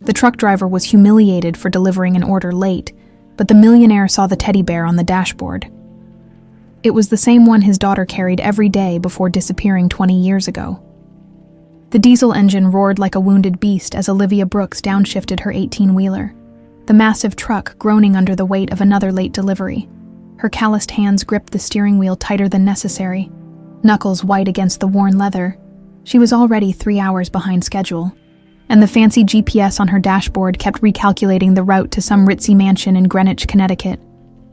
The truck driver was humiliated for delivering an order late, but the millionaire saw the teddy bear on the dashboard. It was the same one his daughter carried every day before disappearing 20 years ago. The diesel engine roared like a wounded beast as Olivia Brooks downshifted her 18-wheeler, the massive truck groaning under the weight of another late delivery. Her calloused hands gripped the steering wheel tighter than necessary, knuckles white against the worn leather. She was already 3 hours behind schedule, and the fancy GPS on her dashboard kept recalculating the route to some ritzy mansion in Greenwich, Connecticut,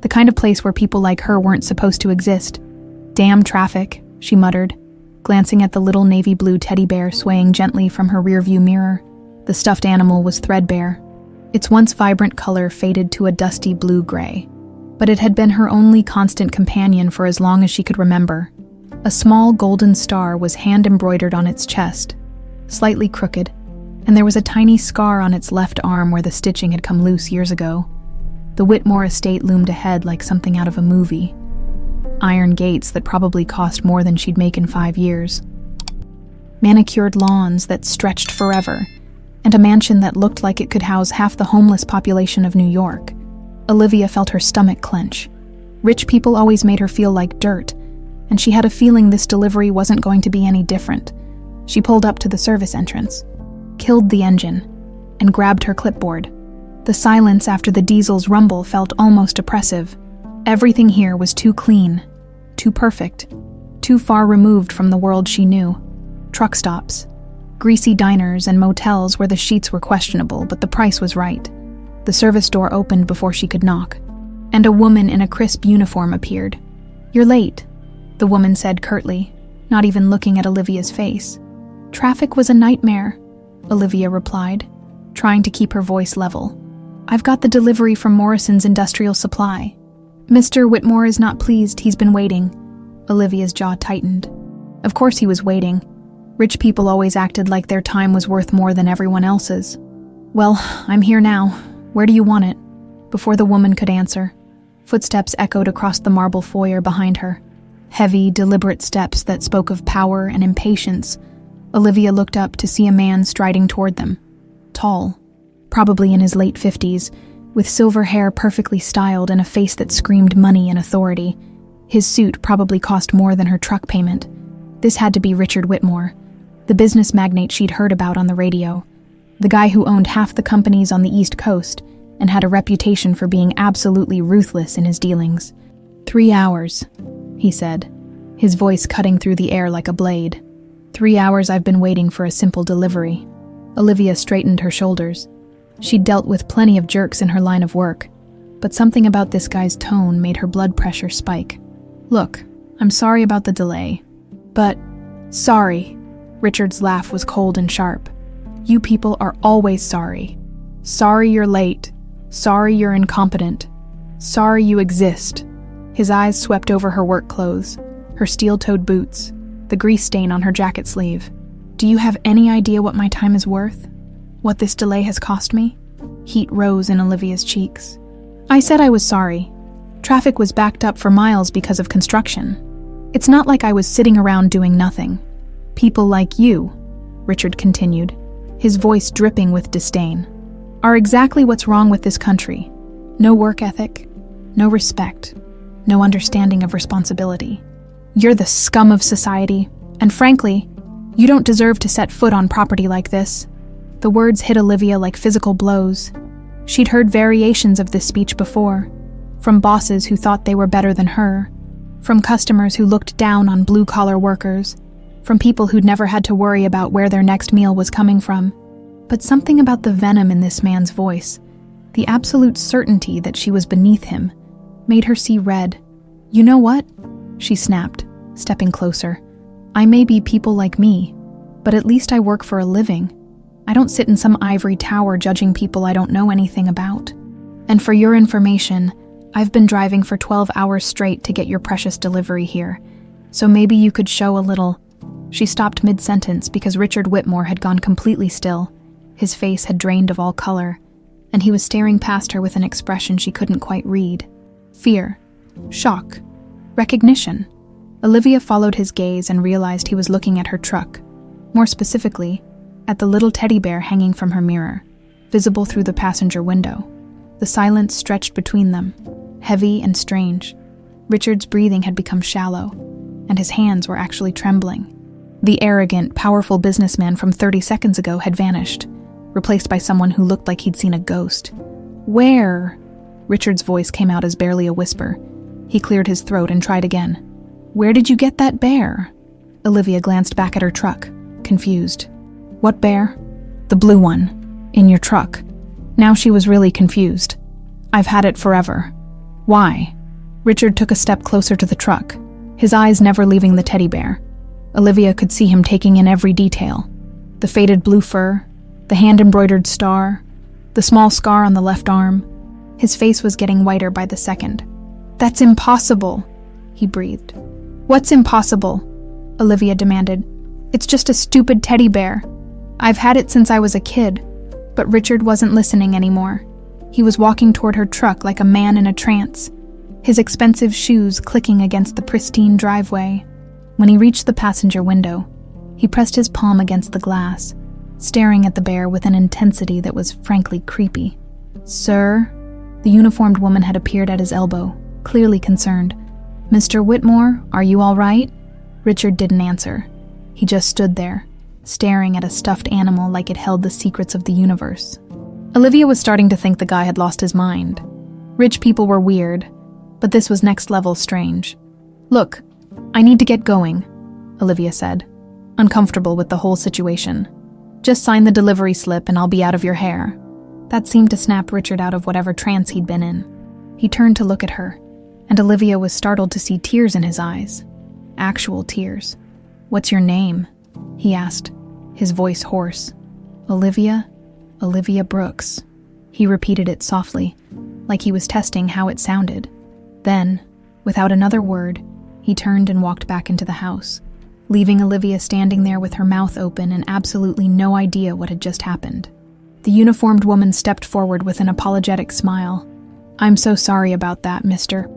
the kind of place where people like her weren't supposed to exist. "Damn traffic," she muttered, glancing at the little navy blue teddy bear swaying gently from her rearview mirror. The stuffed animal was threadbare. Its once vibrant color faded to a dusty blue-gray, but it had been her only constant companion for as long as she could remember. A small golden star was hand-embroidered on its chest, slightly crooked, and there was a tiny scar on its left arm where the stitching had come loose years ago. The Whitmore estate loomed ahead like something out of a movie. Iron gates that probably cost more than she'd make in 5 years. Manicured lawns that stretched forever, and a mansion that looked like it could house half the homeless population of New York. Olivia felt her stomach clench. Rich people always made her feel like dirt, and she had a feeling this delivery wasn't going to be any different. She pulled up to the service entrance, killed the engine, and grabbed her clipboard. The silence after the diesel's rumble felt almost oppressive. Everything here was too clean, too perfect, too far removed from the world she knew. Truck stops, greasy diners, and motels where the sheets were questionable, but the price was right. The service door opened before she could knock, and a woman in a crisp uniform appeared. "You're late," the woman said curtly, not even looking at Olivia's face. "Traffic was a nightmare," Olivia replied, trying to keep her voice level. "I've got the delivery from Morrison's Industrial Supply. Mr. Whitmore is not pleased, he's been waiting." Olivia's jaw tightened. Of course he was waiting. Rich people always acted like their time was worth more than everyone else's. "Well, I'm here now. Where do you want it?" Before the woman could answer, footsteps echoed across the marble foyer behind her. Heavy, deliberate steps that spoke of power and impatience. Olivia looked up to see a man striding toward them. Tall, probably in his late 50s, with silver hair perfectly styled and a face that screamed money and authority. His suit probably cost more than her truck payment. This had to be Richard Whitmore, the business magnate she'd heard about on the radio, the guy who owned half the companies on the East Coast and had a reputation for being absolutely ruthless in his dealings. 3 hours, he said, his voice cutting through the air like a blade. 3 hours I've been waiting for a simple delivery. Olivia straightened her shoulders. She'd dealt with plenty of jerks in her line of work, but something about this guy's tone made her blood pressure spike. "Look, I'm sorry about the delay, but..." "Sorry." Richard's laugh was cold and sharp. "You people are always sorry. Sorry you're late. Sorry you're incompetent. Sorry you exist." His eyes swept over her work clothes, her steel-toed boots, the grease stain on her jacket sleeve. "Do you have any idea what my time is worth? What this delay has cost me?" Heat rose in Olivia's cheeks. "I said I was sorry. Traffic was backed up for miles because of construction. It's not like I was sitting around doing nothing. People like you," Richard continued, his voice dripping with disdain, "are exactly what's wrong with this country. No work ethic, no respect, no understanding of responsibility. You're the scum of society, and frankly, you don't deserve to set foot on property like this." The words hit Olivia like physical blows. She'd heard variations of this speech before, from bosses who thought they were better than her, from customers who looked down on blue-collar workers, from people who'd never had to worry about where their next meal was coming from. But something about the venom in this man's voice, the absolute certainty that she was beneath him, made her see red. "You know what?" she snapped, stepping closer. "I may be people like me, but at least I work for a living. I don't sit in some ivory tower judging people I don't know anything about. And for your information, I've been driving for 12 hours straight to get your precious delivery here, so maybe you could show a little..." She stopped mid-sentence because Richard Whitmore had gone completely still. His face had drained of all color, and he was staring past her with an expression she couldn't quite read. Fear, shock, recognition. Olivia followed his gaze and realized he was looking at her truck, more specifically, at the little teddy bear hanging from her mirror. visible through the passenger window. The silence stretched between them, heavy and strange. Richard's breathing had become shallow, and his hands were actually trembling. The arrogant, powerful businessman from 30 seconds ago had vanished, replaced by someone who looked like he'd seen a ghost. "Where?" Richard's voice came out as barely a whisper. He cleared his throat and tried again. "Where did you get that bear?" Olivia glanced back at her truck, confused. "What bear?" "The blue one. In your truck." Now she was really confused. "I've had it forever." "Why?" Richard took a step closer to the truck, his eyes never leaving the teddy bear. Olivia could see him taking in every detail. The faded blue fur, the hand-embroidered star, the small scar on the left arm. His face was getting whiter by the second. "That's impossible," he breathed. "What's impossible?" Olivia demanded. "It's just a stupid teddy bear. I've had it since I was a kid." But Richard wasn't listening anymore. He was walking toward her truck like a man in a trance, his expensive shoes clicking against the pristine driveway. When he reached the passenger window, he pressed his palm against the glass, staring at the bear with an intensity that was frankly creepy. "Sir?" The uniformed woman had appeared at his elbow, clearly concerned. "Mr. Whitmore, are you all right?" Richard didn't answer. He just stood there, staring at a stuffed animal like it held the secrets of the universe. Olivia was starting to think the guy had lost his mind. Rich people were weird, but this was next-level strange. "Look, I need to get going," Olivia said, uncomfortable with the whole situation. "Just sign the delivery slip and I'll be out of your hair." That seemed to snap Richard out of whatever trance he'd been in. He turned to look at her, and Olivia was startled to see tears in his eyes. Actual tears. "What's your name?" he asked, his voice hoarse. "Olivia Brooks." He repeated it softly, like he was testing how it sounded. Then, without another word, he turned and walked back into the house, leaving Olivia standing there with her mouth open and absolutely no idea what had just happened. The uniformed woman stepped forward with an apologetic smile. "I'm so sorry about that, Mr.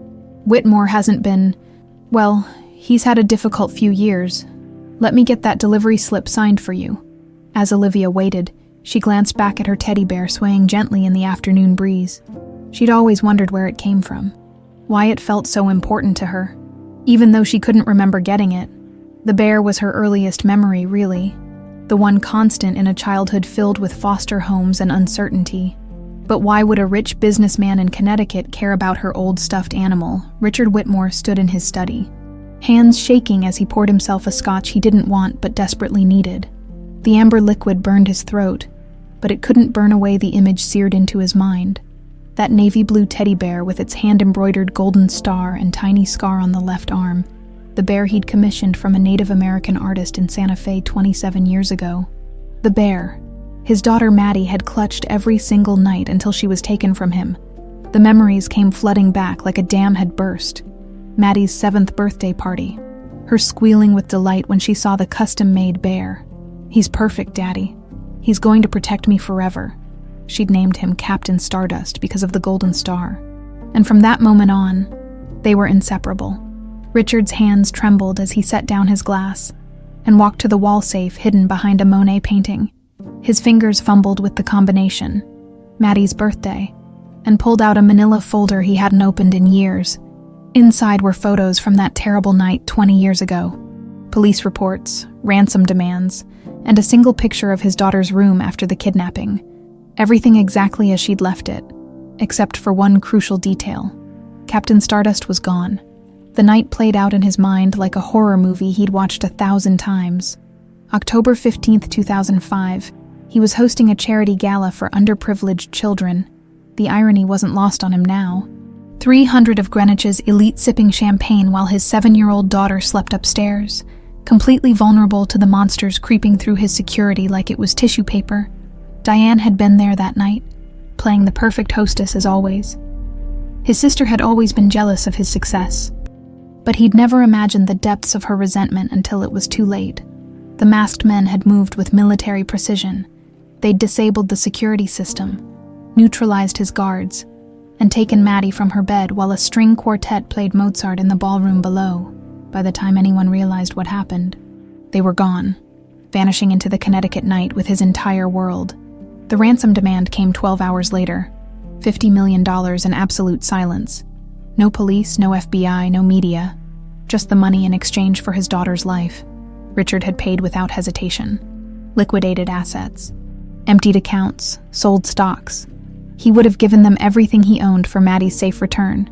Whitmore hasn't been... well, he's had a difficult few years. Let me get that delivery slip signed for you." As Olivia waited, she glanced back at her teddy bear swaying gently in the afternoon breeze. She'd always wondered where it came from, why it felt so important to her, even though she couldn't remember getting it. The bear was her earliest memory, really, the one constant in a childhood filled with foster homes and uncertainty. But why would a rich businessman in Connecticut care about her old stuffed animal? Richard Whitmore stood in his study, hands shaking as he poured himself a scotch he didn't want but desperately needed. The amber liquid burned his throat, but it couldn't burn away the image seared into his mind. That navy blue teddy bear with its hand-embroidered golden star and tiny scar on the left arm, the bear he'd commissioned from a Native American artist in Santa Fe 27 years ago. The bear his daughter Maddie had clutched every single night until she was taken from him. The memories came flooding back like a dam had burst. Maddie's 7th birthday party, her squealing with delight when she saw the custom-made bear. "He's perfect, Daddy. He's going to protect me forever." She'd named him Captain Stardust because of the golden star. And from that moment on, they were inseparable. Richard's hands trembled as he set down his glass and walked to the wall safe hidden behind a Monet painting. His fingers fumbled with the combination, Maddie's birthday, and pulled out a manila folder he hadn't opened in years. Inside were photos from that terrible night 20 years ago. Police reports, ransom demands, and a single picture of his daughter's room after the kidnapping. Everything exactly as she'd left it, except for one crucial detail. Captain Stardust was gone. The night played out in his mind like a horror movie he'd watched 1,000 times. October 15th, 2005, he was hosting a charity gala for underprivileged children. The irony wasn't lost on him now. 300 of Greenwich's elite sipping champagne while his 7-year-old daughter slept upstairs, completely vulnerable to the monsters creeping through his security like it was tissue paper. Diane had been there that night, playing the perfect hostess as always. His sister had always been jealous of his success, but he'd never imagined the depths of her resentment until it was too late. The masked men had moved with military precision. They'd disabled the security system, neutralized his guards, and taken Maddie from her bed while a string quartet played Mozart in the ballroom below. By the time anyone realized what happened, they were gone, vanishing into the Connecticut night with his entire world. The ransom demand came 12 hours later. $50 million in absolute silence. No police, no FBI, no media. Just the money in exchange for his daughter's life. Richard had paid without hesitation. Liquidated assets. Emptied accounts. Sold stocks. He would have given them everything he owned for Maddie's safe return.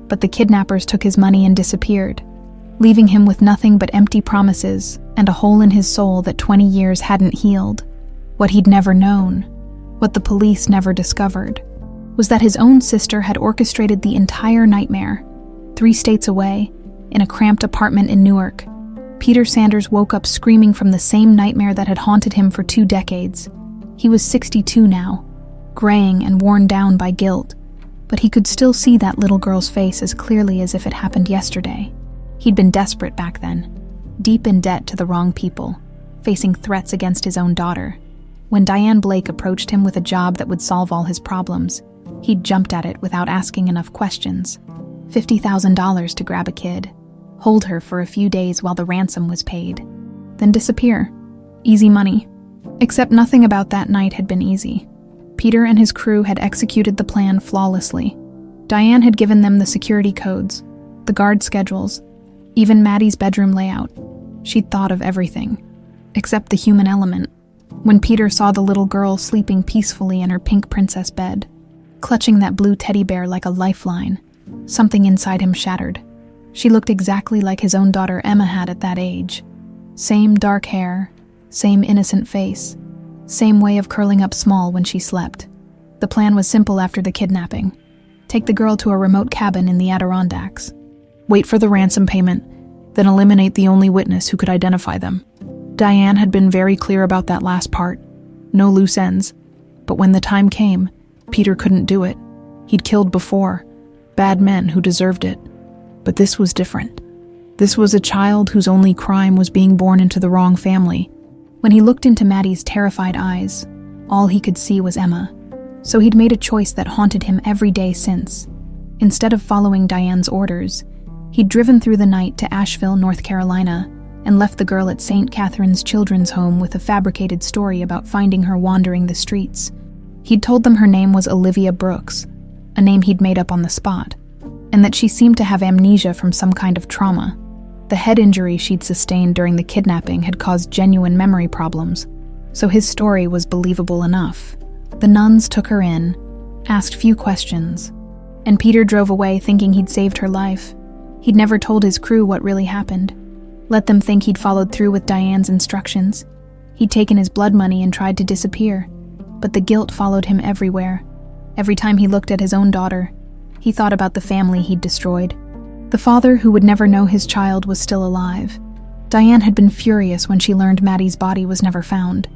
But the kidnappers took his money and disappeared, leaving him with nothing but empty promises and a hole in his soul that 20 years hadn't healed. What he'd never known, what the police never discovered, was that his own sister had orchestrated the entire nightmare. 3 states away, in a cramped apartment in Newark, Peter Sanders woke up screaming from the same nightmare that had haunted him for 2 decades. He was 62 now, graying and worn down by guilt, but he could still see that little girl's face as clearly as if it happened yesterday. He'd been desperate back then, deep in debt to the wrong people, facing threats against his own daughter. When Diane Blake approached him with a job that would solve all his problems, he'd jumped at it without asking enough questions. $50,000 to grab a kid, hold her for a few days while the ransom was paid, then disappear. Easy money. Except nothing about that night had been easy. Peter and his crew had executed the plan flawlessly. Diane had given them the security codes, the guard schedules, even Maddie's bedroom layout. She'd thought of everything, except the human element. When Peter saw the little girl sleeping peacefully in her pink princess bed, clutching that blue teddy bear like a lifeline, something inside him shattered. She looked exactly like his own daughter Emma had at that age. Same dark hair, same innocent face, same way of curling up small when she slept. The plan was simple after the kidnapping. Take the girl to a remote cabin in the Adirondacks. Wait for the ransom payment, then eliminate the only witness who could identify them. Diane had been very clear about that last part. No loose ends. But when the time came, Peter couldn't do it. He'd killed before. Bad men who deserved it. But this was different. This was a child whose only crime was being born into the wrong family. When he looked into Maddie's terrified eyes, all he could see was Emma. So he'd made a choice that haunted him every day since. Instead of following Diane's orders, he'd driven through the night to Asheville, North Carolina, and left the girl at St. Catherine's Children's Home with a fabricated story about finding her wandering the streets. He'd told them her name was Olivia Brooks, a name he'd made up on the spot, and that she seemed to have amnesia from some kind of trauma. The head injury she'd sustained during the kidnapping had caused genuine memory problems, so his story was believable enough. The nuns took her in, asked few questions, and Peter drove away thinking he'd saved her life. He'd never told his crew what really happened. Let them think he'd followed through with Diane's instructions. He'd taken his blood money and tried to disappear, but the guilt followed him everywhere. Every time he looked at his own daughter, he thought about the family he'd destroyed. The father who would never know his child was still alive. Diane had been furious when she learned Maddie's body was never found,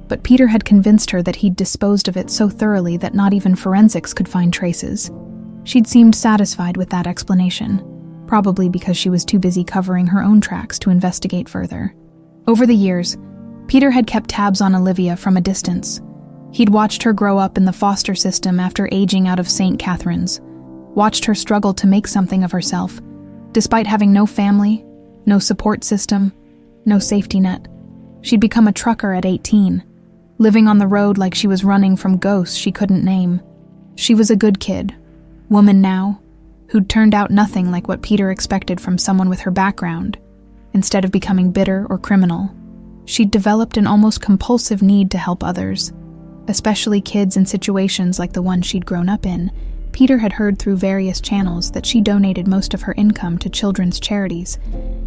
but Peter had convinced her that he'd disposed of it so thoroughly that not even forensics could find traces. She'd seemed satisfied with that explanation, probably because she was too busy covering her own tracks to investigate further. Over the years, Peter had kept tabs on Olivia from a distance. He'd watched her grow up in the foster system after aging out of St. Catherine's, watched her struggle to make something of herself, despite having no family, no support system, no safety net. She'd become a trucker at 18, living on the road like she was running from ghosts she couldn't name. She was a good kid, woman now, who'd turned out nothing like what Peter expected from someone with her background. Instead of becoming bitter or criminal, she'd developed an almost compulsive need to help others, especially kids in situations like the one she'd grown up in. Peter had heard through various channels that she donated most of her income to children's charities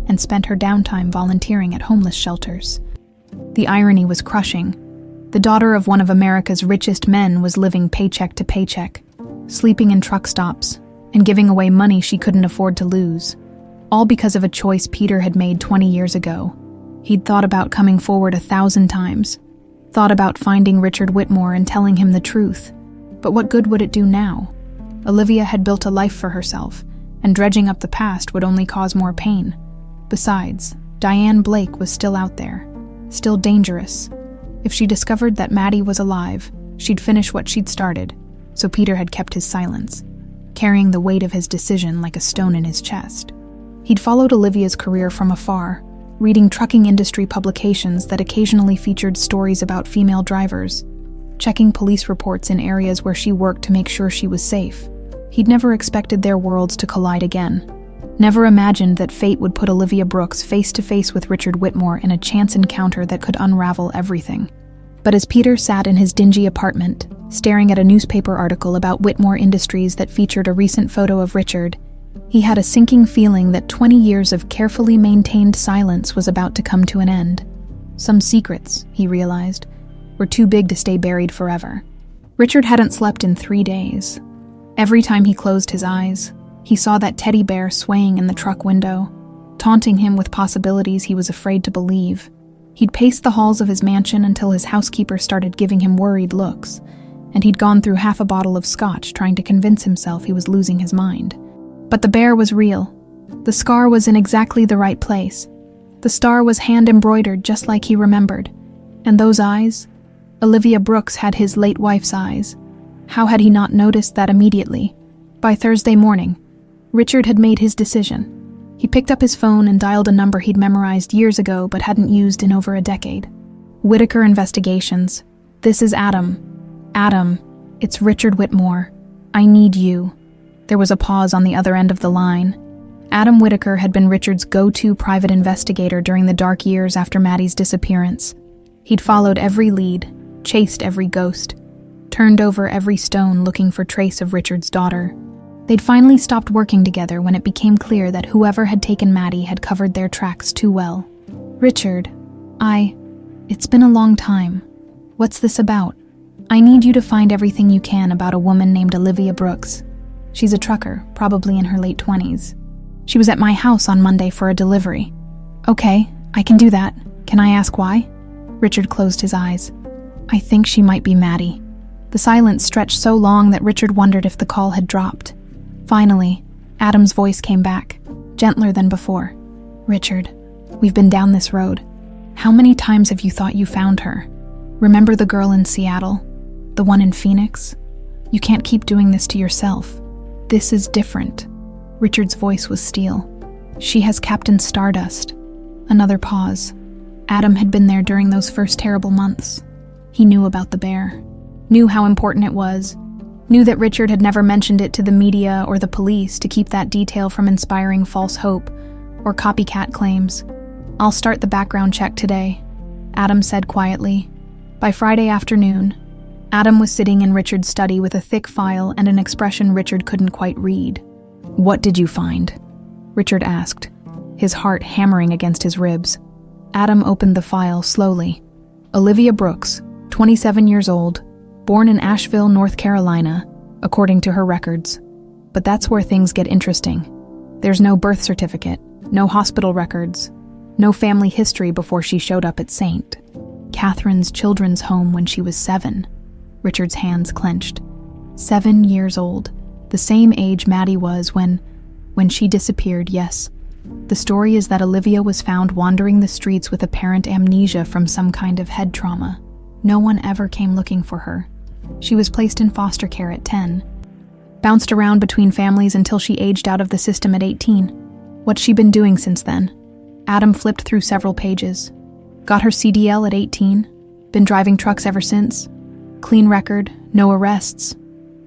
and spent her downtime volunteering at homeless shelters. The irony was crushing. The daughter of one of America's richest men was living paycheck to paycheck, sleeping in truck stops, and giving away money she couldn't afford to lose, all because of a choice Peter had made 20 years ago. He'd thought about coming forward 1,000 times, thought about finding Richard Whitmore and telling him the truth. But what good would it do now? Olivia had built a life for herself, and dredging up the past would only cause more pain. Besides, Diane Blake was still out there, still dangerous. If she discovered that Maddie was alive, she'd finish what she'd started, so Peter had kept his silence, carrying the weight of his decision like a stone in his chest. He'd followed Olivia's career from afar, reading trucking industry publications that occasionally featured stories about female drivers. checking police reports in areas where she worked to make sure she was safe. He'd never expected their worlds to collide again. Never imagined that fate would put Olivia Brooks face to face with Richard Whitmore in a chance encounter that could unravel everything. But as Peter sat in his dingy apartment, staring at a newspaper article about Whitmore Industries that featured a recent photo of Richard, he had a sinking feeling that 20 years of carefully maintained silence was about to come to an end. Some secrets, he realized, were too big to stay buried forever. Richard hadn't slept in 3 days. Every time he closed his eyes, he saw that teddy bear swaying in the truck window, taunting him with possibilities he was afraid to believe. He'd paced the halls of his mansion until his housekeeper started giving him worried looks, and he'd gone through half a bottle of scotch trying to convince himself he was losing his mind. But the bear was real. The scar was in exactly the right place. The star was hand-embroidered just like he remembered. And those eyes? Olivia Brooks had his late wife's eyes. How had he not noticed that immediately? By Thursday morning, Richard had made his decision. He picked up his phone and dialed a number he'd memorized years ago but hadn't used in over a decade. Whitaker Investigations. This is Adam. Adam, it's Richard Whitmore. I need you. There was a pause on the other end of the line. Adam Whitaker had been Richard's go-to private investigator during the dark years after Maddie's disappearance. He'd followed every lead, chased every ghost, turned over every stone looking for trace of Richard's daughter. They'd finally stopped working together when it became clear that whoever had taken Maddie had covered their tracks too well. Richard, it's been a long time. What's this about? I need you to find everything you can about a woman named Olivia Brooks. She's a trucker, probably in her late 20s. She was at my house on Monday for a delivery. Okay, I can do that. Can I ask why? Richard closed his eyes. I think she might be Maddie. The silence stretched so long that Richard wondered if the call had dropped. Finally, Adam's voice came back, gentler than before. Richard, we've been down this road. How many times have you thought you found her? Remember the girl in Seattle? The one in Phoenix? You can't keep doing this to yourself. This is different. Richard's voice was steel. She has Captain Stardust. Another pause. Adam had been there during those first terrible months. He knew about the bear. Knew how important it was. Knew that Richard had never mentioned it to the media or the police to keep that detail from inspiring false hope or copycat claims. I'll start the background check today, Adam said quietly. By Friday afternoon, Adam was sitting in Richard's study with a thick file and an expression Richard couldn't quite read. What did you find? Richard asked, his heart hammering against his ribs. Adam opened the file slowly. Olivia Brooks, 27 years old, born in Asheville, North Carolina, according to her records. But that's where things get interesting. There's no birth certificate, no hospital records, no family history before she showed up at St. Catherine's Children's Home when she was 7. Richard's hands clenched. 7 years old, the same age Maddie was when she disappeared, yes. The story is that Olivia was found wandering the streets with apparent amnesia from some kind of head trauma. No one ever came looking for her. She was placed in foster care at 10. Bounced around between families until she aged out of the system at 18. What's she been doing since then? Adam flipped through several pages. Got her CDL at 18. Been driving trucks ever since. Clean record, no arrests.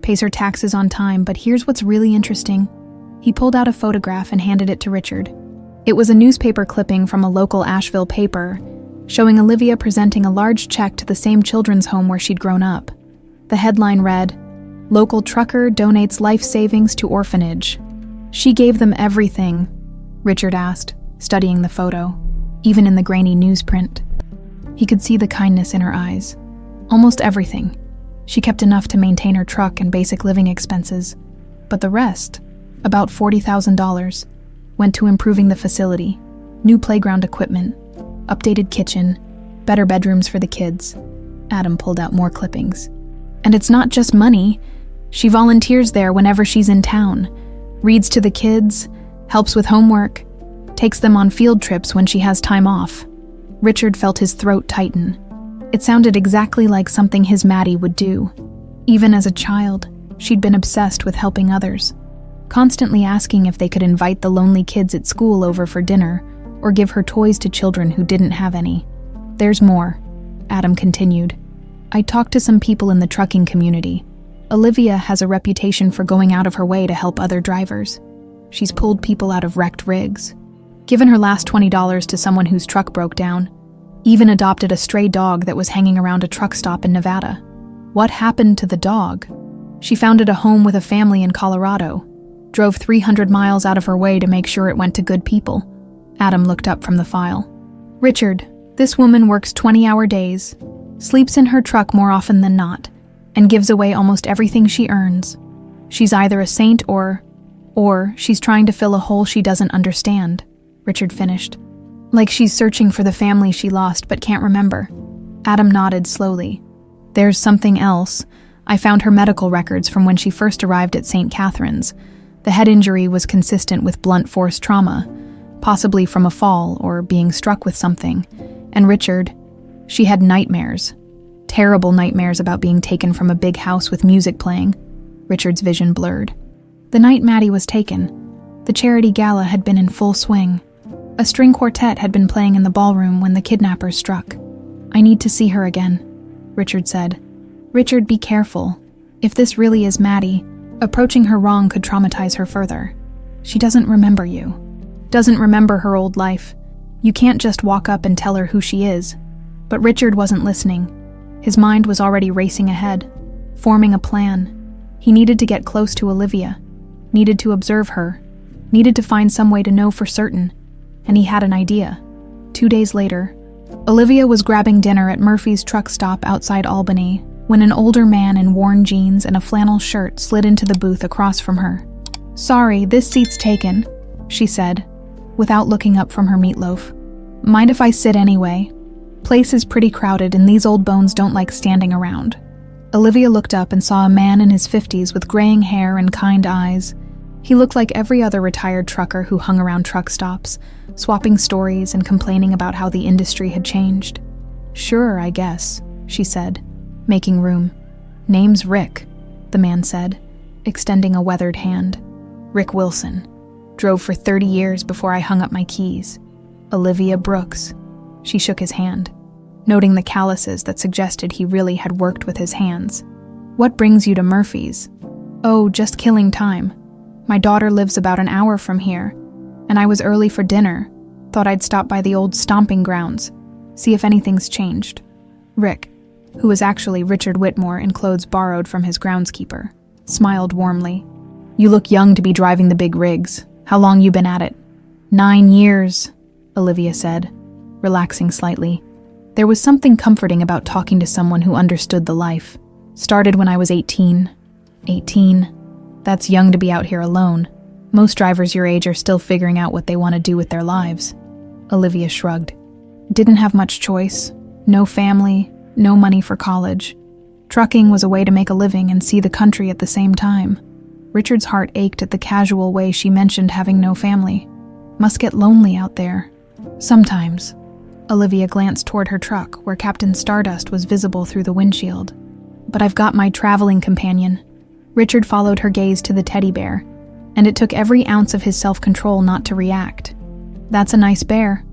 Pays her taxes on time, but here's what's really interesting. He pulled out a photograph and handed it to Richard. It was a newspaper clipping from a local Asheville paper, showing Olivia presenting a large check to the same children's home where she'd grown up. The headline read, "Local trucker donates life savings to orphanage." She gave them everything, Richard asked, studying the photo, even in the grainy newsprint. He could see the kindness in her eyes. Almost everything. She kept enough to maintain her truck and basic living expenses, but the rest, about $40,000, went to improving the facility, new playground equipment, updated kitchen, better bedrooms for the kids. Adam pulled out more clippings. And it's not just money. She volunteers there whenever she's in town, reads to the kids, helps with homework, takes them on field trips when she has time off. Richard felt his throat tighten. It sounded exactly like something his Maddie would do. Even as a child, she'd been obsessed with helping others, constantly asking if they could invite the lonely kids at school over for dinner or give her toys to children who didn't have any. There's more, Adam continued. I talked to some people in the trucking community. Olivia has a reputation for going out of her way to help other drivers. She's pulled people out of wrecked rigs, given her last $20 to someone whose truck broke down, even adopted a stray dog that was hanging around a truck stop in Nevada. What happened to the dog? She founded a home with a family in Colorado, drove 300 miles out of her way to make sure it went to good people. Adam looked up from the file. Richard, this woman works 20-hour days, sleeps in her truck more often than not, and gives away almost everything she earns. She's either a saint or she's trying to fill a hole she doesn't understand, Richard finished. Like she's searching for the family she lost but can't remember. Adam nodded slowly. There's something else. I found her medical records from when she first arrived at St. Catherine's. The head injury was consistent with blunt force trauma, possibly from a fall or being struck with something. And Richard, she had nightmares. Terrible nightmares about being taken from a big house with music playing. Richard's vision blurred. The night Maddie was taken, the charity gala had been in full swing. A string quartet had been playing in the ballroom when the kidnappers struck. I need to see her again, Richard said. Richard, be careful. If this really is Maddie, approaching her wrong could traumatize her further. She doesn't remember you. Doesn't remember her old life. You can't just walk up and tell her who she is. But Richard wasn't listening. His mind was already racing ahead, forming a plan. He needed to get close to Olivia, needed to observe her, needed to find some way to know for certain, and he had an idea. 2 days later, Olivia was grabbing dinner at Murphy's truck stop outside Albany when an older man in worn jeans and a flannel shirt slid into the booth across from her. Sorry, this seat's taken, she said, without looking up from her meatloaf. Mind if I sit anyway? Place is pretty crowded and these old bones don't like standing around. Olivia looked up and saw a man in his 50s with graying hair and kind eyes. He looked like every other retired trucker who hung around truck stops, swapping stories and complaining about how the industry had changed. Sure, I guess, she said, making room. Name's Rick, the man said, extending a weathered hand. Rick Wilson. Drove for 30 years before I hung up my keys. Olivia Brooks. She shook his hand, noting the calluses that suggested he really had worked with his hands. What brings you to Murphy's? Oh, just killing time. My daughter lives about an hour from here, and I was early for dinner. Thought I'd stop by the old stomping grounds, see if anything's changed. Rick, who was actually Richard Whitmore in clothes borrowed from his groundskeeper, smiled warmly. You look young to be driving the big rigs. How long you been at it? 9 years, Olivia said, relaxing slightly. There was something comforting about talking to someone who understood the life. Started when I was 18. 18. That's young to be out here alone. Most drivers your age are still figuring out what they want to do with their lives. Olivia shrugged. Didn't have much choice. No family, no money for college. Trucking was a way to make a living and see the country at the same time. Richard's heart ached at the casual way she mentioned having no family. Must get lonely out there. Sometimes. Olivia glanced toward her truck, where Captain Stardust was visible through the windshield. But I've got my traveling companion. Richard followed her gaze to the teddy bear, and it took every ounce of his self-control not to react. That's a nice bear.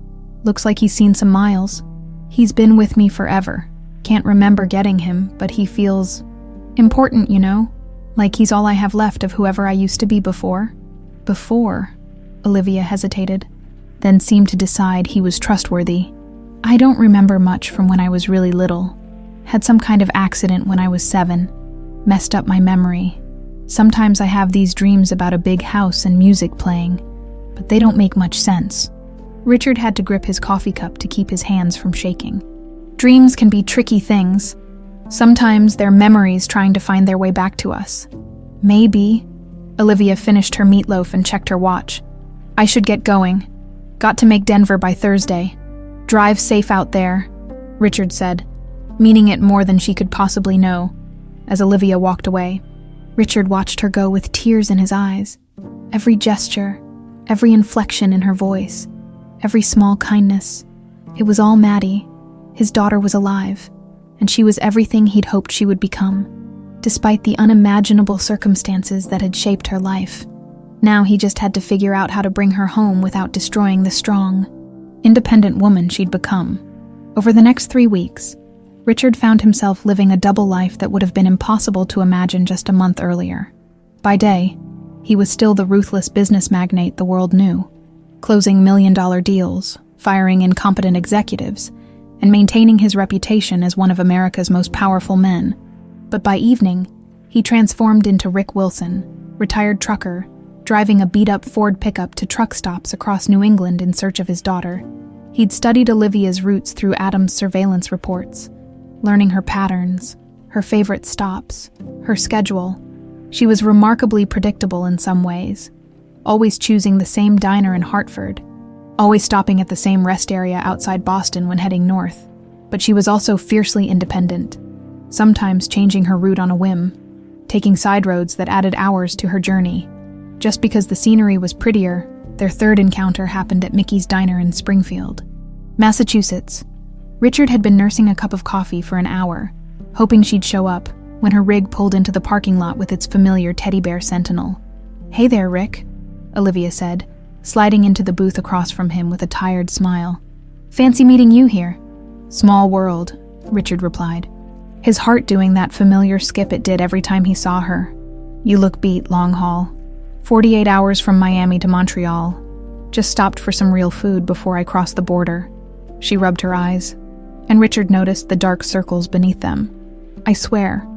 Looks like he's seen some miles. He's been with me forever. Can't remember getting him, but he feels important, you know? Like he's all I have left of whoever I used to be before. Before, Olivia hesitated, then seemed to decide he was trustworthy. I don't remember much from when I was really little. Had some kind of accident when I was 7. Messed up my memory. Sometimes I have these dreams about a big house and music playing, but they don't make much sense. Richard had to grip his coffee cup to keep his hands from shaking. Dreams can be tricky things. Sometimes they're memories trying to find their way back to us. Maybe. Olivia finished her meatloaf and checked her watch. I should get going. Got to make Denver by Thursday. Drive safe out there, Richard said, meaning it more than she could possibly know. As Olivia walked away, Richard watched her go with tears in his eyes. Every gesture, every inflection in her voice, every small kindness. It was all Maddie. His daughter was alive, and she was everything he'd hoped she would become, despite the unimaginable circumstances that had shaped her life. Now he just had to figure out how to bring her home without destroying the strong, independent woman she'd become. Over the next 3 weeks, Richard found himself living a double life that would have been impossible to imagine just a month earlier. By day, he was still the ruthless business magnate the world knew, closing million-dollar deals, firing incompetent executives, and maintaining his reputation as one of America's most powerful men. But by evening, he transformed into Rick Wilson, retired trucker, driving a beat-up Ford pickup to truck stops across New England in search of his daughter. He'd studied Olivia's routes through Adam's surveillance reports, learning her patterns, her favorite stops, her schedule. She was remarkably predictable in some ways, always choosing the same diner in Hartford, always stopping at the same rest area outside Boston when heading north. But she was also fiercely independent, sometimes changing her route on a whim, taking side roads that added hours to her journey. Just because the scenery was prettier, their third encounter happened at Mickey's Diner in Springfield, Massachusetts. Richard had been nursing a cup of coffee for an hour, hoping she'd show up, when her rig pulled into the parking lot with its familiar teddy bear sentinel. "Hey there, Rick," Olivia said, sliding into the booth across from him with a tired smile. "Fancy meeting you here." "Small world," Richard replied, his heart doing that familiar skip it did every time he saw her. "You look beat, long haul. 48 hours from Miami to Montreal. Just stopped for some real food before I crossed the border." She rubbed her eyes, and Richard noticed the dark circles beneath them. "I swear,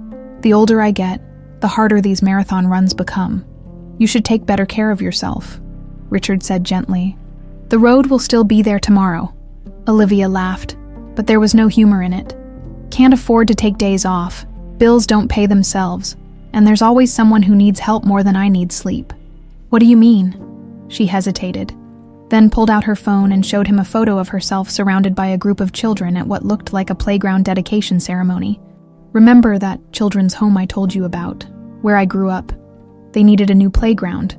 the older I get, the harder these marathon runs become. You should take better care of yourself," Richard said gently. "The road will still be there tomorrow." Olivia laughed, but there was no humor in it. "Can't afford to take days off. Bills don't pay themselves, and there's always someone who needs help more than I need sleep." "What do you mean?" She hesitated, then pulled out her phone and showed him a photo of herself surrounded by a group of children at what looked like a playground dedication ceremony. "Remember that children's home I told you about, where I grew up? They needed a new playground,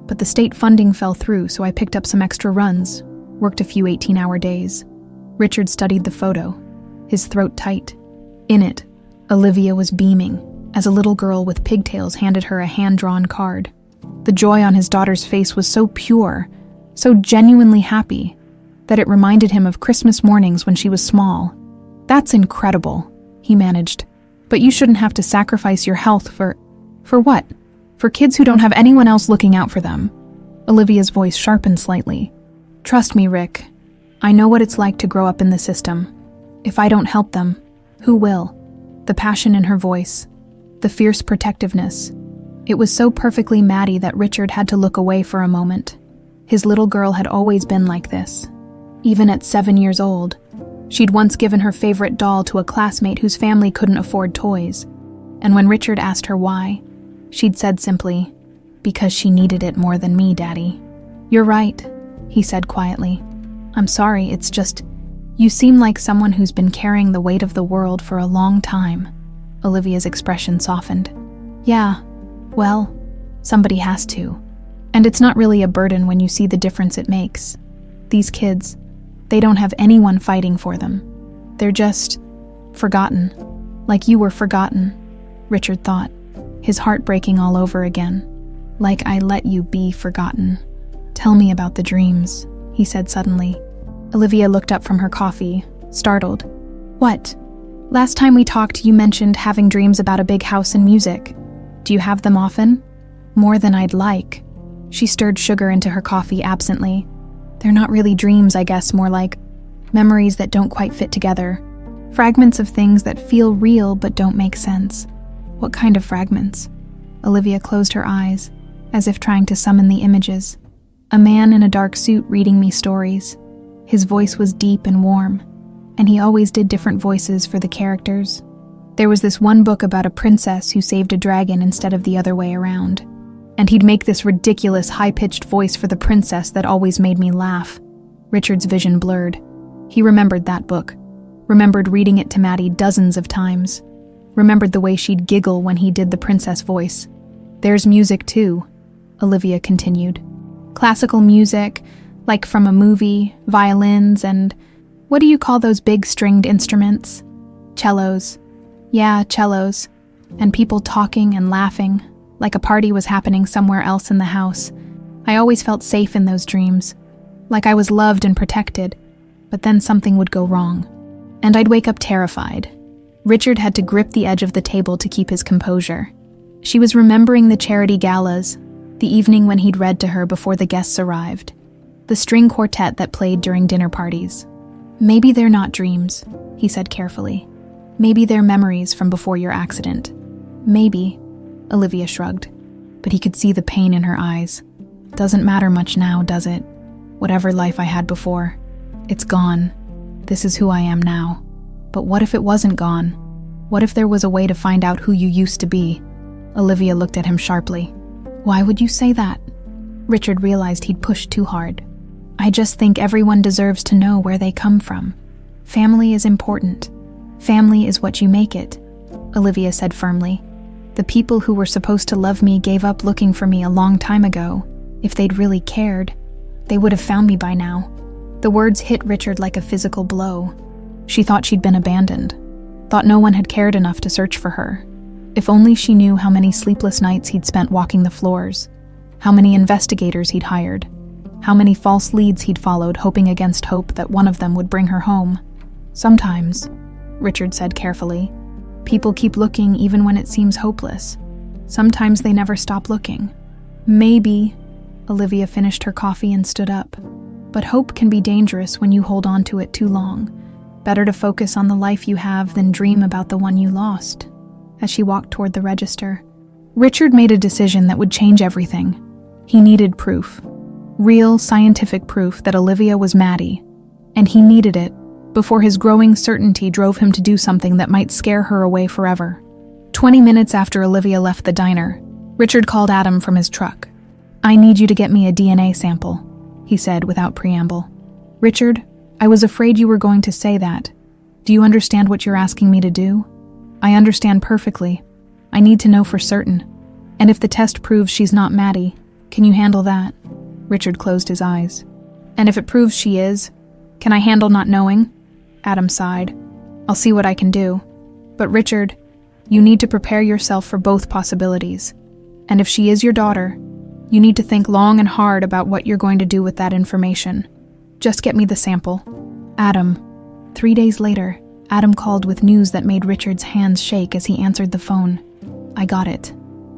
but the state funding fell through, so I picked up some extra runs, worked a few 18-hour days." Richard studied the photo, his throat tight. In it, Olivia was beaming as a little girl with pigtails handed her a hand-drawn card. The joy on his daughter's face was so pure, so genuinely happy, that it reminded him of Christmas mornings when she was small. "That's incredible," he managed. "But you shouldn't have to sacrifice your health for what? For kids who don't have anyone else looking out for them." Olivia's voice sharpened slightly. "Trust me, Rick. I know what it's like to grow up in the system. If I don't help them, who will?" The passion in her voice, the fierce protectiveness. It was so perfectly Maddie that Richard had to look away for a moment. His little girl had always been like this. Even at 7 years old, she'd once given her favorite doll to a classmate whose family couldn't afford toys. And when Richard asked her why, she'd said simply, "Because she needed it more than me, Daddy." "You're right," he said quietly. "I'm sorry, it's just, you seem like someone who's been carrying the weight of the world for a long time." Olivia's expression softened. "Yeah, well, somebody has to. And it's not really a burden when you see the difference it makes. These kids, they don't have anyone fighting for them. They're just forgotten, like you were forgotten," Richard thought, his heart breaking all over again. "Like I let you be forgotten. Tell me about the dreams," he said suddenly. Olivia looked up from her coffee, startled. "What? Last time we talked, you mentioned having dreams about a big house and music. Do you have them often?" "More than I'd like." She stirred sugar into her coffee absently. "They're not really dreams, I guess, more like memories that don't quite fit together. Fragments of things that feel real but don't make sense." "What kind of fragments?" Olivia closed her eyes, as if trying to summon the images. "A man in a dark suit reading me stories. His voice was deep and warm, and he always did different voices for the characters. There was this one book about a princess who saved a dragon instead of the other way around. And he'd make this ridiculous high-pitched voice for the princess that always made me laugh." Richard's vision blurred. He remembered that book, remembered reading it to Maddie dozens of times, remembered the way she'd giggle when he did the princess voice. "There's music too," Olivia continued. "Classical music, like from a movie, violins, and what do you call those big stringed instruments? Cellos. Yeah, cellos. And people talking and laughing, like a party was happening somewhere else in the house. I always felt safe in those dreams, like I was loved and protected, but then something would go wrong. And I'd wake up terrified, Richard had to grip the edge of the table to keep his composure. She was remembering the charity galas, the evening when he'd read to her before the guests arrived, the string quartet that played during dinner parties. "Maybe they're not dreams," he said carefully. "Maybe they're memories from before your accident." "Maybe," Olivia shrugged, but he could see the pain in her eyes. "Doesn't matter much now, does it? Whatever life I had before, it's gone. This is who I am now. But what if it wasn't gone? What if there was a way to find out who you used to be?" Olivia looked at him sharply. "Why would you say that?" Richard realized he'd pushed too hard. "I just think everyone deserves to know where they come from. Family is important. Family is what you make it," Olivia said firmly. "The people who were supposed to love me gave up looking for me a long time ago. If they'd really cared, they would have found me by now." The words hit Richard like a physical blow. She thought she'd been abandoned, thought no one had cared enough to search for her. If only she knew how many sleepless nights he'd spent walking the floors, how many investigators he'd hired, how many false leads he'd followed, hoping against hope that one of them would bring her home. "Sometimes," Richard said carefully, "people keep looking even when it seems hopeless. Sometimes they never stop looking." "Maybe," Olivia finished her coffee and stood up. "But hope can be dangerous when you hold on to it too long. Better to focus on the life you have than dream about the one you lost." As she walked toward the register, Richard made a decision that would change everything. He needed proof. Real, scientific proof that Olivia was Maddie. And he needed it before his growing certainty drove him to do something that might scare her away forever. 20 minutes after Olivia left the diner, Richard called Adam from his truck. "I need you to get me a DNA sample," he said without preamble. "Richard, I was afraid you were going to say that. Do you understand what you're asking me to do?" "I understand perfectly. I need to know for certain. And if the test proves she's not Maddie, can you handle that?" Richard closed his eyes. "And if it proves she is, can I handle not knowing?" Adam sighed. "I'll see what I can do. But Richard, you need to prepare yourself for both possibilities. And if she is your daughter, you need to think long and hard about what you're going to do with that information. Just get me the sample." "Adam." 3 days later, Adam called with news that made Richard's hands shake as he answered the phone. "I got it,"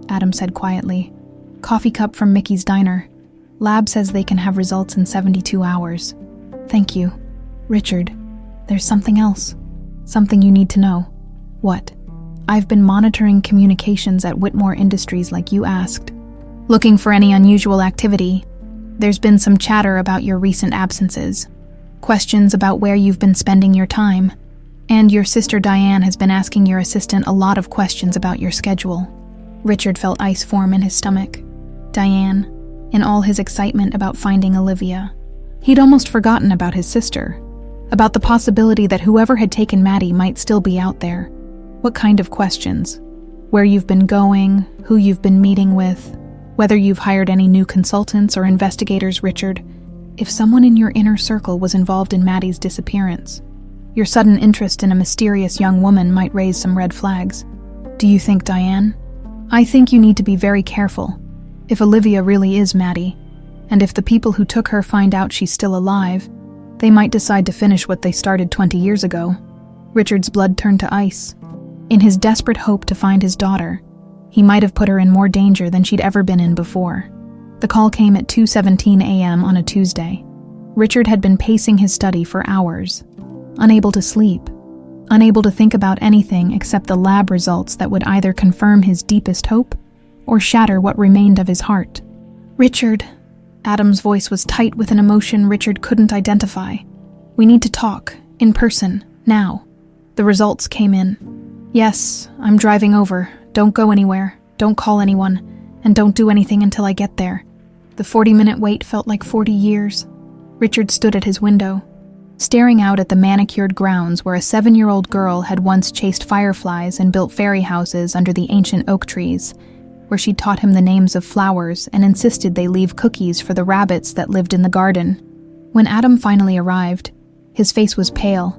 Adam said quietly. "Coffee cup from Mickey's Diner. Lab says they can have results in 72 hours. "Thank you." "Richard, there's something else. Something you need to know." "What?" "I've been monitoring communications at Whitmore Industries like you asked. Looking for any unusual activity. There's been some chatter about your recent absences. Questions about where you've been spending your time. And your sister Diane has been asking your assistant a lot of questions about your schedule." Richard felt ice form in his stomach. Diane, in all his excitement about finding Olivia. He'd almost forgotten about his sister, about the possibility that whoever had taken Maddie might still be out there. What kind of questions? Where you've been going, who you've been meeting with, whether you've hired any new consultants or investigators. Richard, if someone in your inner circle was involved in Maddie's disappearance, your sudden interest in a mysterious young woman might raise some red flags. Do you think Diane? I think you need to be very careful. If Olivia really is Maddie, and if the people who took her find out she's still alive, they might decide to finish what they started 20 years ago. Richard's blood turned to ice. In his desperate hope to find his daughter, he might have put her in more danger than she'd ever been in before. The call came at 2:17 a.m. on a Tuesday. Richard had been pacing his study for hours, unable to sleep, unable to think about anything except the lab results that would either confirm his deepest hope or shatter what remained of his heart. "Richard," Adam's voice was tight with an emotion Richard couldn't identify. "We need to talk, in person, now." The results came in. "Yes, I'm driving over. Don't go anywhere, don't call anyone, and don't do anything until I get there." The 40-minute wait felt like 40 years. Richard stood at his window, staring out at the manicured grounds where a 7-year-old girl had once chased fireflies and built fairy houses under the ancient oak trees, where she'd taught him the names of flowers and insisted they leave cookies for the rabbits that lived in the garden. When Adam finally arrived, his face was pale,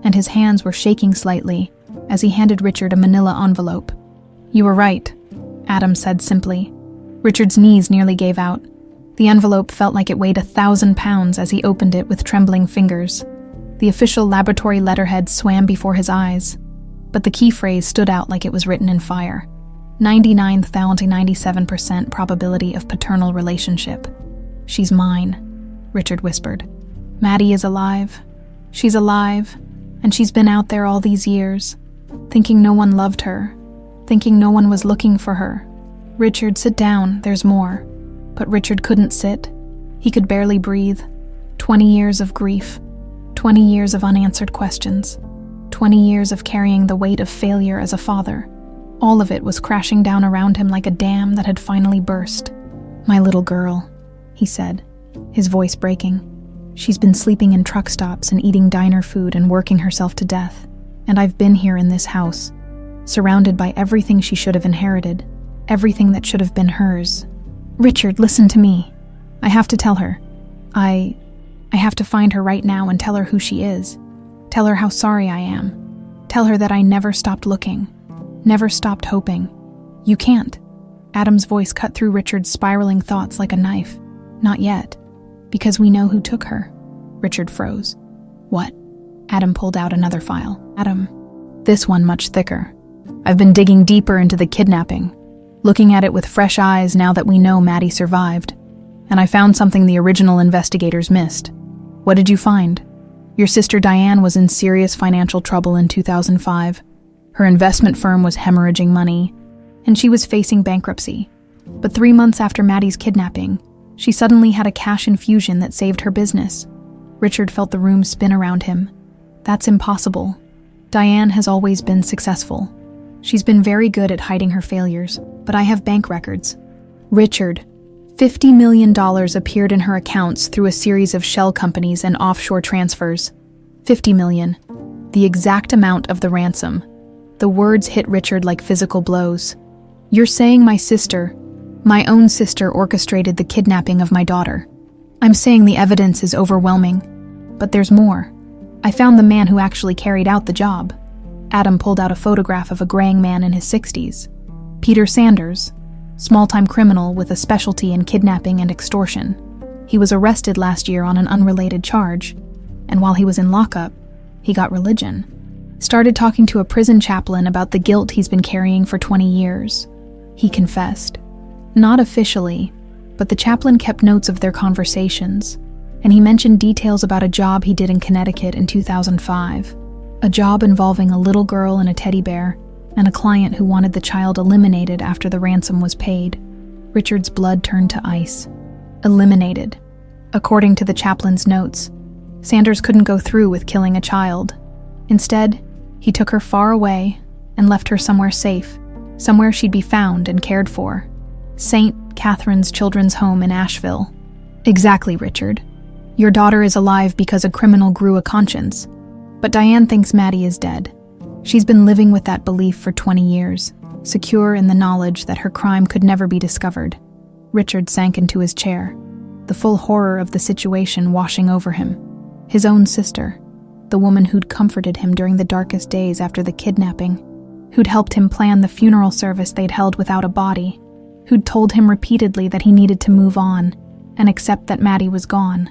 and his hands were shaking slightly as he handed Richard a manila envelope. "You were right," Adam said simply. Richard's knees nearly gave out. The envelope felt like it weighed 1,000 pounds as he opened it with trembling fingers. The official laboratory letterhead swam before his eyes. But the key phrase stood out like it was written in fire. 99,097% probability of paternal relationship. "She's mine," Richard whispered. "Maddie is alive. She's alive, and she's been out there all these years, thinking no one loved her, thinking no one was looking for her." "Richard, sit down, there's more." But Richard couldn't sit. He could barely breathe. 20 years of grief, 20 years of unanswered questions, 20 years of carrying the weight of failure as a father. All of it was crashing down around him like a dam that had finally burst. "My little girl," he said, his voice breaking. "She's been sleeping in truck stops and eating diner food and working herself to death. And I've been here in this house, surrounded by everything she should have inherited, everything that should have been hers. Richard, listen to me. I have to tell her. I have to find her right now and tell her who she is. Tell her how sorry I am. Tell her that I never stopped looking, never stopped hoping." "You can't." Adam's voice cut through Richard's spiraling thoughts like a knife. "Not yet. Because we know who took her." Richard froze. "What?" Adam pulled out another file. "Adam, this one much thicker. I've been digging deeper into the kidnapping, looking at it with fresh eyes now that we know Maddie survived. And I found something the original investigators missed." "What did you find?" "Your sister Diane was in serious financial trouble in 2005. Her investment firm was hemorrhaging money, and she was facing bankruptcy. But 3 months after Maddie's kidnapping, she suddenly had a cash infusion that saved her business." Richard felt the room spin around him. "That's impossible. Diane has always been successful. She's been very good at hiding her failures, but I have bank records." "Richard, $50 million appeared in her accounts through a series of shell companies and offshore transfers. $50 million. The exact amount of the ransom." The words hit Richard like physical blows. "You're saying my sister, my own sister, orchestrated the kidnapping of my daughter?" "I'm saying the evidence is overwhelming. But there's more. I found the man who actually carried out the job." Adam pulled out a photograph of a graying man in his 60s. "Peter Sanders, small-time criminal with a specialty in kidnapping and extortion. He was arrested last year on an unrelated charge, and while he was in lockup, he got religion. Started talking to a prison chaplain about the guilt he's been carrying for 20 years. He confessed. Not officially, but the chaplain kept notes of their conversations, and he mentioned details about a job he did in Connecticut in 2005. A job involving a little girl and a teddy bear, and a client who wanted the child eliminated after the ransom was paid." Richard's blood turned to ice. Eliminated. According to the chaplain's notes, Sanders couldn't go through with killing a child. Instead, he took her far away and left her somewhere safe, somewhere she'd be found and cared for. St. Catherine's Children's Home in Asheville. "Exactly, Richard. Your daughter is alive because a criminal grew a conscience. But Diane thinks Maddie is dead. She's been living with that belief for 20 years, secure in the knowledge that her crime could never be discovered." Richard sank into his chair, the full horror of the situation washing over him. His own sister, the woman who'd comforted him during the darkest days after the kidnapping, who'd helped him plan the funeral service they'd held without a body, who'd told him repeatedly that he needed to move on and accept that Maddie was gone,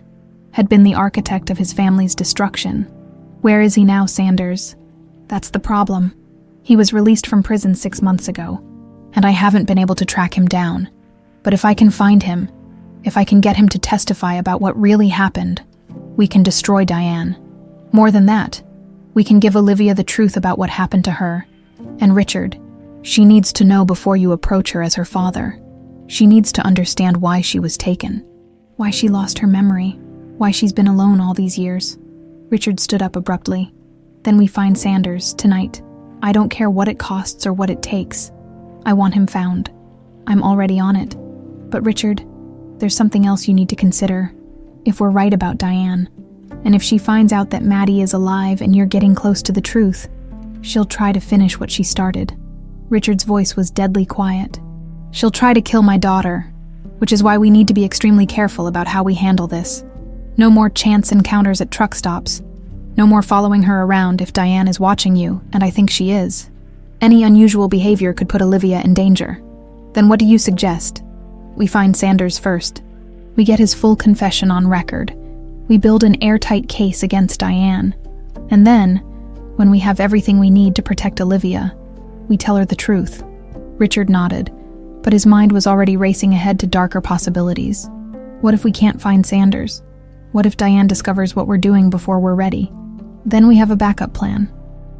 had been the architect of his family's destruction. Where is he now, Sanders? That's the problem. He was released from prison 6 months ago, and I haven't been able to track him down. But if I can find him, if I can get him to testify about what really happened, we can destroy Diane. More than that, we can give Olivia the truth about what happened to her. And Richard, she needs to know before you approach her as her father. She needs to understand why she was taken, why she lost her memory, why she's been alone all these years." Richard stood up abruptly. "Then we find Sanders, tonight. I don't care what it costs or what it takes. I want him found. I'm already on it. But Richard, there's something else you need to consider. If we're right about Diane, and if she finds out that Maddie is alive and you're getting close to the truth, she'll try to finish what she started." Richard's voice was deadly quiet. "She'll try to kill my daughter, which is why we need to be extremely careful about how we handle this. No more chance encounters at truck stops. No more following her around if Diane is watching you, and I think she is. Any unusual behavior could put Olivia in danger. Then what do you suggest? We find Sanders first. We get his full confession on record. We build an airtight case against Diane. And then, When we have everything we need to protect Olivia, we tell her the truth. Richard nodded, but his mind was already racing ahead to darker possibilities. What if we can't find Sanders? What if Diane discovers what we're doing before we're ready? Then we have a backup plan.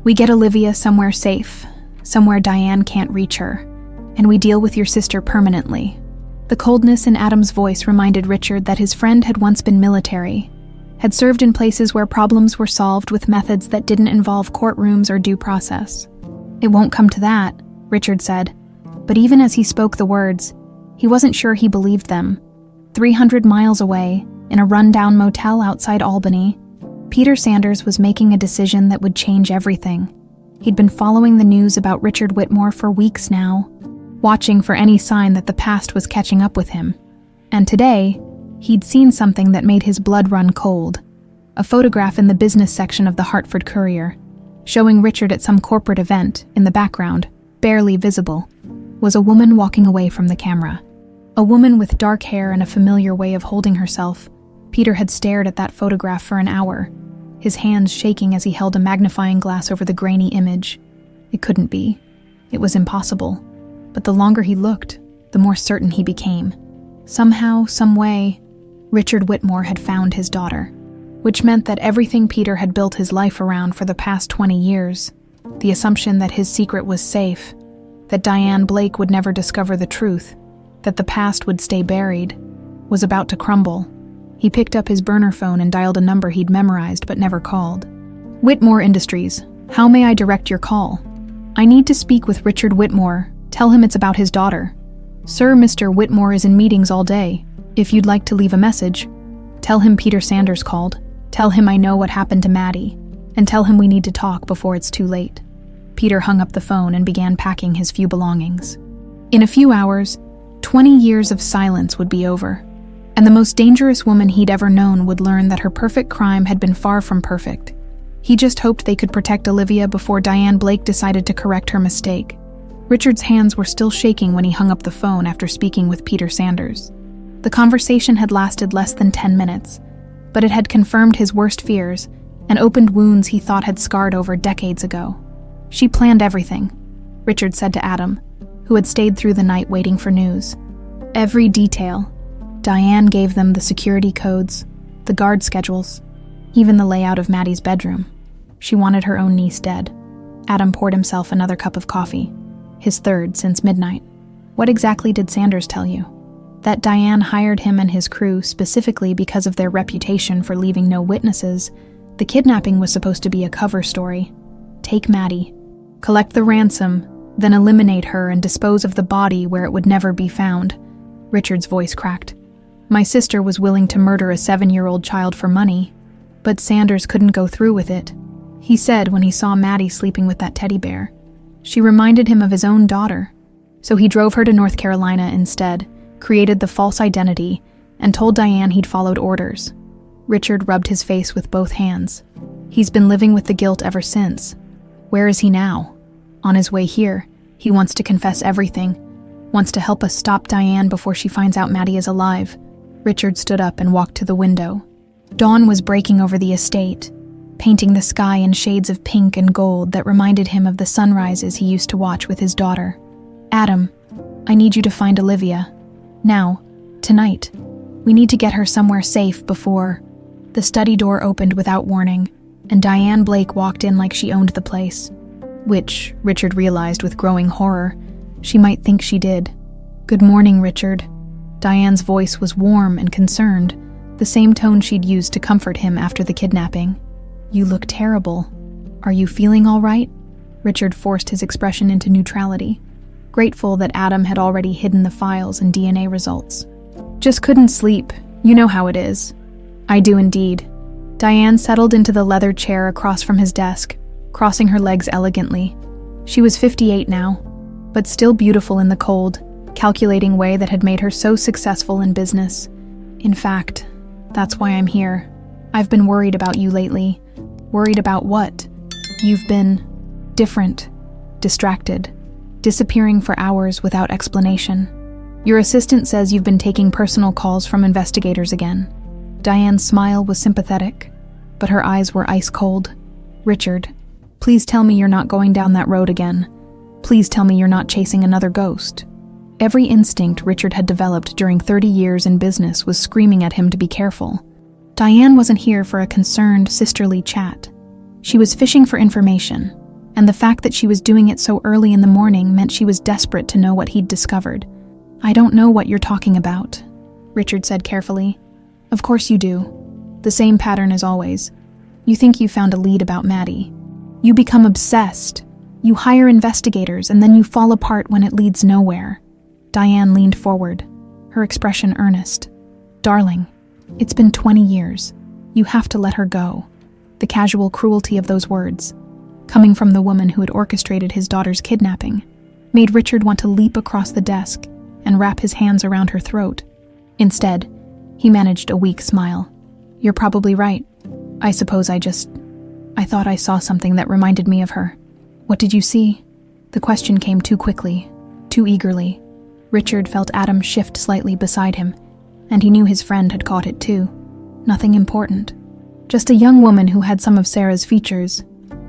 We get Olivia somewhere safe, somewhere Diane can't reach her, and we deal with your sister permanently. The coldness in Adam's voice reminded Richard that his friend had once been military, had served in places where problems were solved with methods that didn't involve courtrooms or due process. It won't come to that, Richard said, but even as he spoke the words, he wasn't sure he believed them. 300 miles away, in a rundown motel outside Albany, Peter Sanders was making a decision that would change everything. He'd been following the news about Richard Whitmore for weeks now, watching for any sign that the past was catching up with him. And today, he'd seen something that made his blood run cold. A photograph in the business section of the Hartford Courier, showing Richard at some corporate event. In the background, barely visible, was a woman walking away from the camera. A woman with dark hair and a familiar way of holding herself. Peter had stared at that photograph for an hour, his hands shaking as he held a magnifying glass over the grainy image. It couldn't be. It was impossible. But the longer he looked, the more certain he became. Somehow, some way, Richard Whitmore had found his daughter, which meant that everything Peter had built his life around for the past 20 years, the assumption that his secret was safe, that Diane Blake would never discover the truth, that the past would stay buried, was about to crumble. He picked up his burner phone and dialed a number he'd memorized but never called. Whitmore Industries, how may I direct your call? I need to speak with Richard Whitmore. Tell him it's about his daughter. Sir, Mr. Whitmore is in meetings all day. If you'd like to leave a message, tell him Peter Sanders called. Tell him I know what happened to Maddie, and tell him we need to talk before it's too late. Peter hung up the phone and began packing his few belongings. In a few hours, 20 years of silence would be over, and the most dangerous woman he'd ever known would learn that her perfect crime had been far from perfect. He just hoped they could protect Olivia before Diane Blake decided to correct her mistake. Richard's hands were still shaking when he hung up the phone after speaking with Peter Sanders. The conversation had lasted less than 10 minutes, but it had confirmed his worst fears and opened wounds he thought had scarred over decades ago. She planned everything, Richard said to Adam, who had stayed through the night waiting for news. Every detail. Diane gave them the security codes, the guard schedules, even the layout of Maddie's bedroom. She wanted her own niece dead. Adam poured himself another cup of coffee, his third since midnight. What exactly did Sanders tell you? That Diane hired him and his crew specifically because of their reputation for leaving no witnesses. The kidnapping was supposed to be a cover story. Take Maddie, collect the ransom, then eliminate her and dispose of the body where it would never be found. Richard's voice cracked. My sister was willing to murder a 7-year-old child for money, but Sanders couldn't go through with it. He said when he saw Maddie sleeping with that teddy bear. She reminded him of his own daughter. So he drove her to North Carolina instead, created the false identity, and told Diane he'd followed orders. Richard rubbed his face with both hands. He's been living with the guilt ever since. Where is he now? On his way here, he wants to confess everything, wants to help us stop Diane before she finds out Maddie is alive. Richard stood up and walked to the window. Dawn was breaking over the estate, painting the sky in shades of pink and gold that reminded him of the sunrises he used to watch with his daughter. Adam, I need you to find Olivia. Now, tonight. We need to get her somewhere safe before... The study door opened without warning, and Diane Blake walked in like she owned the place. Which, Richard realized with growing horror, she might think she did. Good morning, Richard. Diane's voice was warm and concerned, the same tone she'd used to comfort him after the kidnapping. You look terrible. Are you feeling all right? Richard forced his expression into neutrality, grateful that Adam had already hidden the files and DNA results. Just couldn't sleep. You know how it is. I do indeed. Diane settled into the leather chair across from his desk, crossing her legs elegantly. She was 58 now, but still beautiful in the cold, calculating way that had made her so successful in business. In fact, that's why I'm here. I've been worried about you lately. Worried about what? You've been different, distracted, disappearing for hours without explanation. Your assistant says you've been taking personal calls from investigators again. Diane's smile was sympathetic, but her eyes were ice cold. Richard, Please tell me you're not going down that road again. Please tell me you're not chasing another ghost. Every instinct Richard had developed during 30 years in business was screaming at him to be careful. Diane wasn't here for a concerned, sisterly chat. She was fishing for information, and the fact that she was doing it so early in the morning meant she was desperate to know what he'd discovered. I don't know what you're talking about, Richard said carefully. Of course you do. The same pattern as always. You think you found a lead about Maddie. You become obsessed. You hire investigators, and then you fall apart when it leads nowhere. Diane leaned forward, her expression earnest. Darling, it's been 20 years. You have to let her go. The casual cruelty of those words, coming from the woman who had orchestrated his daughter's kidnapping, made Richard want to leap across the desk and wrap his hands around her throat. Instead, he managed a weak smile. You're probably right. I suppose I thought I saw something that reminded me of her. What did you see? The question came too quickly, too eagerly. Richard felt Adam shift slightly beside him, and he knew his friend had caught it too. Nothing important. Just a young woman who had some of Sarah's features.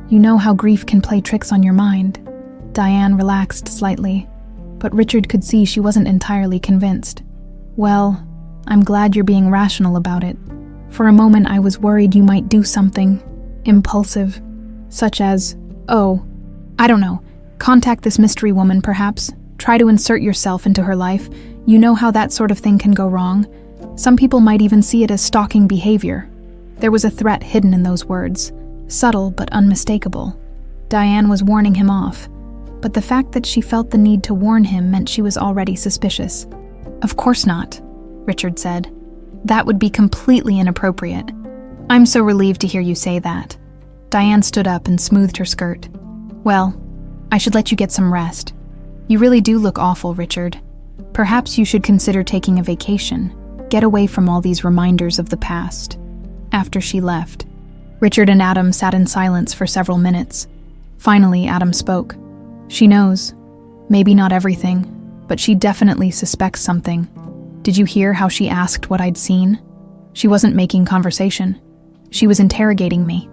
You know how grief can play tricks on your mind. Diane relaxed slightly, but Richard could see she wasn't entirely convinced. Well, I'm glad you're being rational about it. For a moment I was worried you might do something impulsive, such as, I don't know, contact this mystery woman perhaps, try to insert yourself into her life. You know how that sort of thing can go wrong. Some people might even see it as stalking behavior. There was a threat hidden in those words, subtle but unmistakable. Diane was warning him off, but the fact that she felt the need to warn him meant she was already suspicious. Of course not, Richard said. That would be completely inappropriate. I'm so relieved to hear you say that. Diane stood up and smoothed her skirt. Well, I should let you get some rest. You really do look awful, Richard. Perhaps you should consider taking a vacation. Get away from all these reminders of the past. After she left, Richard and Adam sat in silence for several minutes. Finally, Adam spoke. She knows. Maybe not everything, but she definitely suspects something. Did you hear how she asked what I'd seen? She wasn't making conversation. She was interrogating me,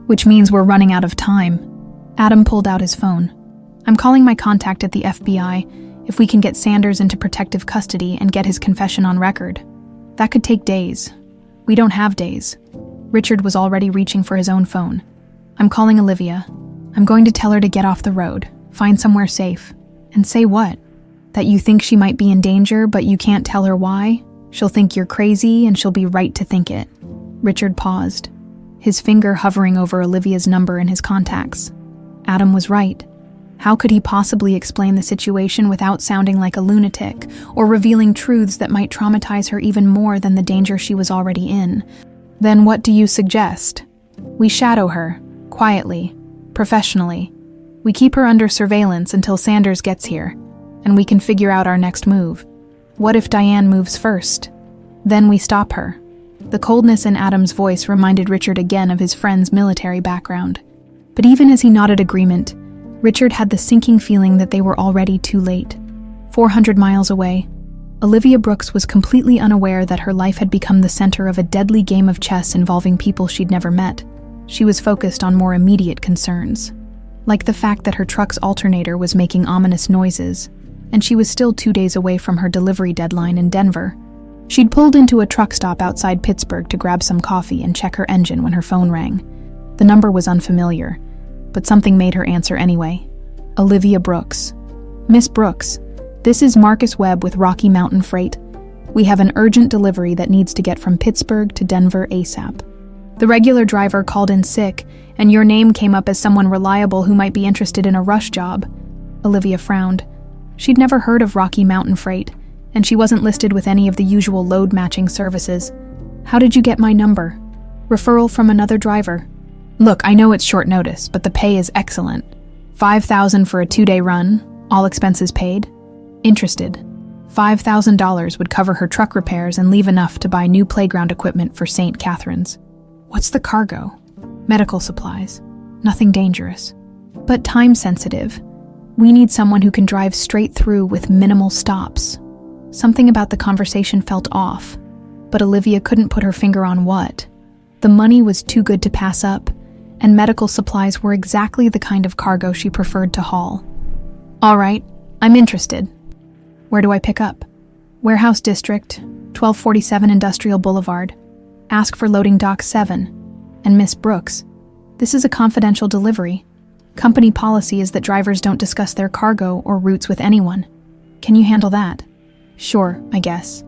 which means we're running out of time. Adam pulled out his phone. I'm calling my contact at the FBI if we can get Sanders into protective custody and get his confession on record. That could take days. We don't have days. Richard was already reaching for his own phone. I'm calling Olivia. I'm going to tell her to get off the road, find somewhere safe. And say what? That you think she might be in danger, but you can't tell her why? She'll think you're crazy, and she'll be right to think it. Richard paused, his finger hovering over Olivia's number in his contacts. Adam was right. How could he possibly explain the situation without sounding like a lunatic, or revealing truths that might traumatize her even more than the danger she was already in? Then what do you suggest? We shadow her, quietly, professionally. We keep her under surveillance until Sanders gets here, and we can figure out our next move. What if Diane moves first? Then we stop her. The coldness in Adam's voice reminded Richard again of his friend's military background. But even as he nodded agreement, Richard had the sinking feeling that they were already too late. 400 miles away, Olivia Brooks was completely unaware that her life had become the center of a deadly game of chess involving people she'd never met. She was focused on more immediate concerns, like the fact that her truck's alternator was making ominous noises, and she was still 2 days away from her delivery deadline in Denver. She'd pulled into a truck stop outside Pittsburgh to grab some coffee and check her engine when her phone rang. The number was unfamiliar, but something made her answer anyway. Olivia Brooks. Miss Brooks, this is Marcus Webb with Rocky Mountain Freight. We have an urgent delivery that needs to get from Pittsburgh to Denver ASAP. The regular driver called in sick, and your name came up as someone reliable who might be interested in a rush job. Olivia frowned. She'd never heard of Rocky Mountain Freight, and she wasn't listed with any of the usual load-matching services. How did you get my number? Referral from another driver. Look, I know it's short notice, but the pay is excellent. $5,000 for a 2-day run, all expenses paid. Interested. $5,000 would cover her truck repairs and leave enough to buy new playground equipment for St. Catherine's. What's the cargo? Medical supplies. Nothing dangerous. But time-sensitive. We need someone who can drive straight through with minimal stops. Something about the conversation felt off, but Olivia couldn't put her finger on what. The money was too good to pass up, and medical supplies were exactly the kind of cargo she preferred to haul. "All right, I'm interested. Where do I pick up?" "Warehouse District, 1247 Industrial Boulevard. Ask for loading dock 7. And Miss Brooks, this is a confidential delivery. Company policy is that drivers don't discuss their cargo or routes with anyone. Can you handle that?" "Sure, I guess."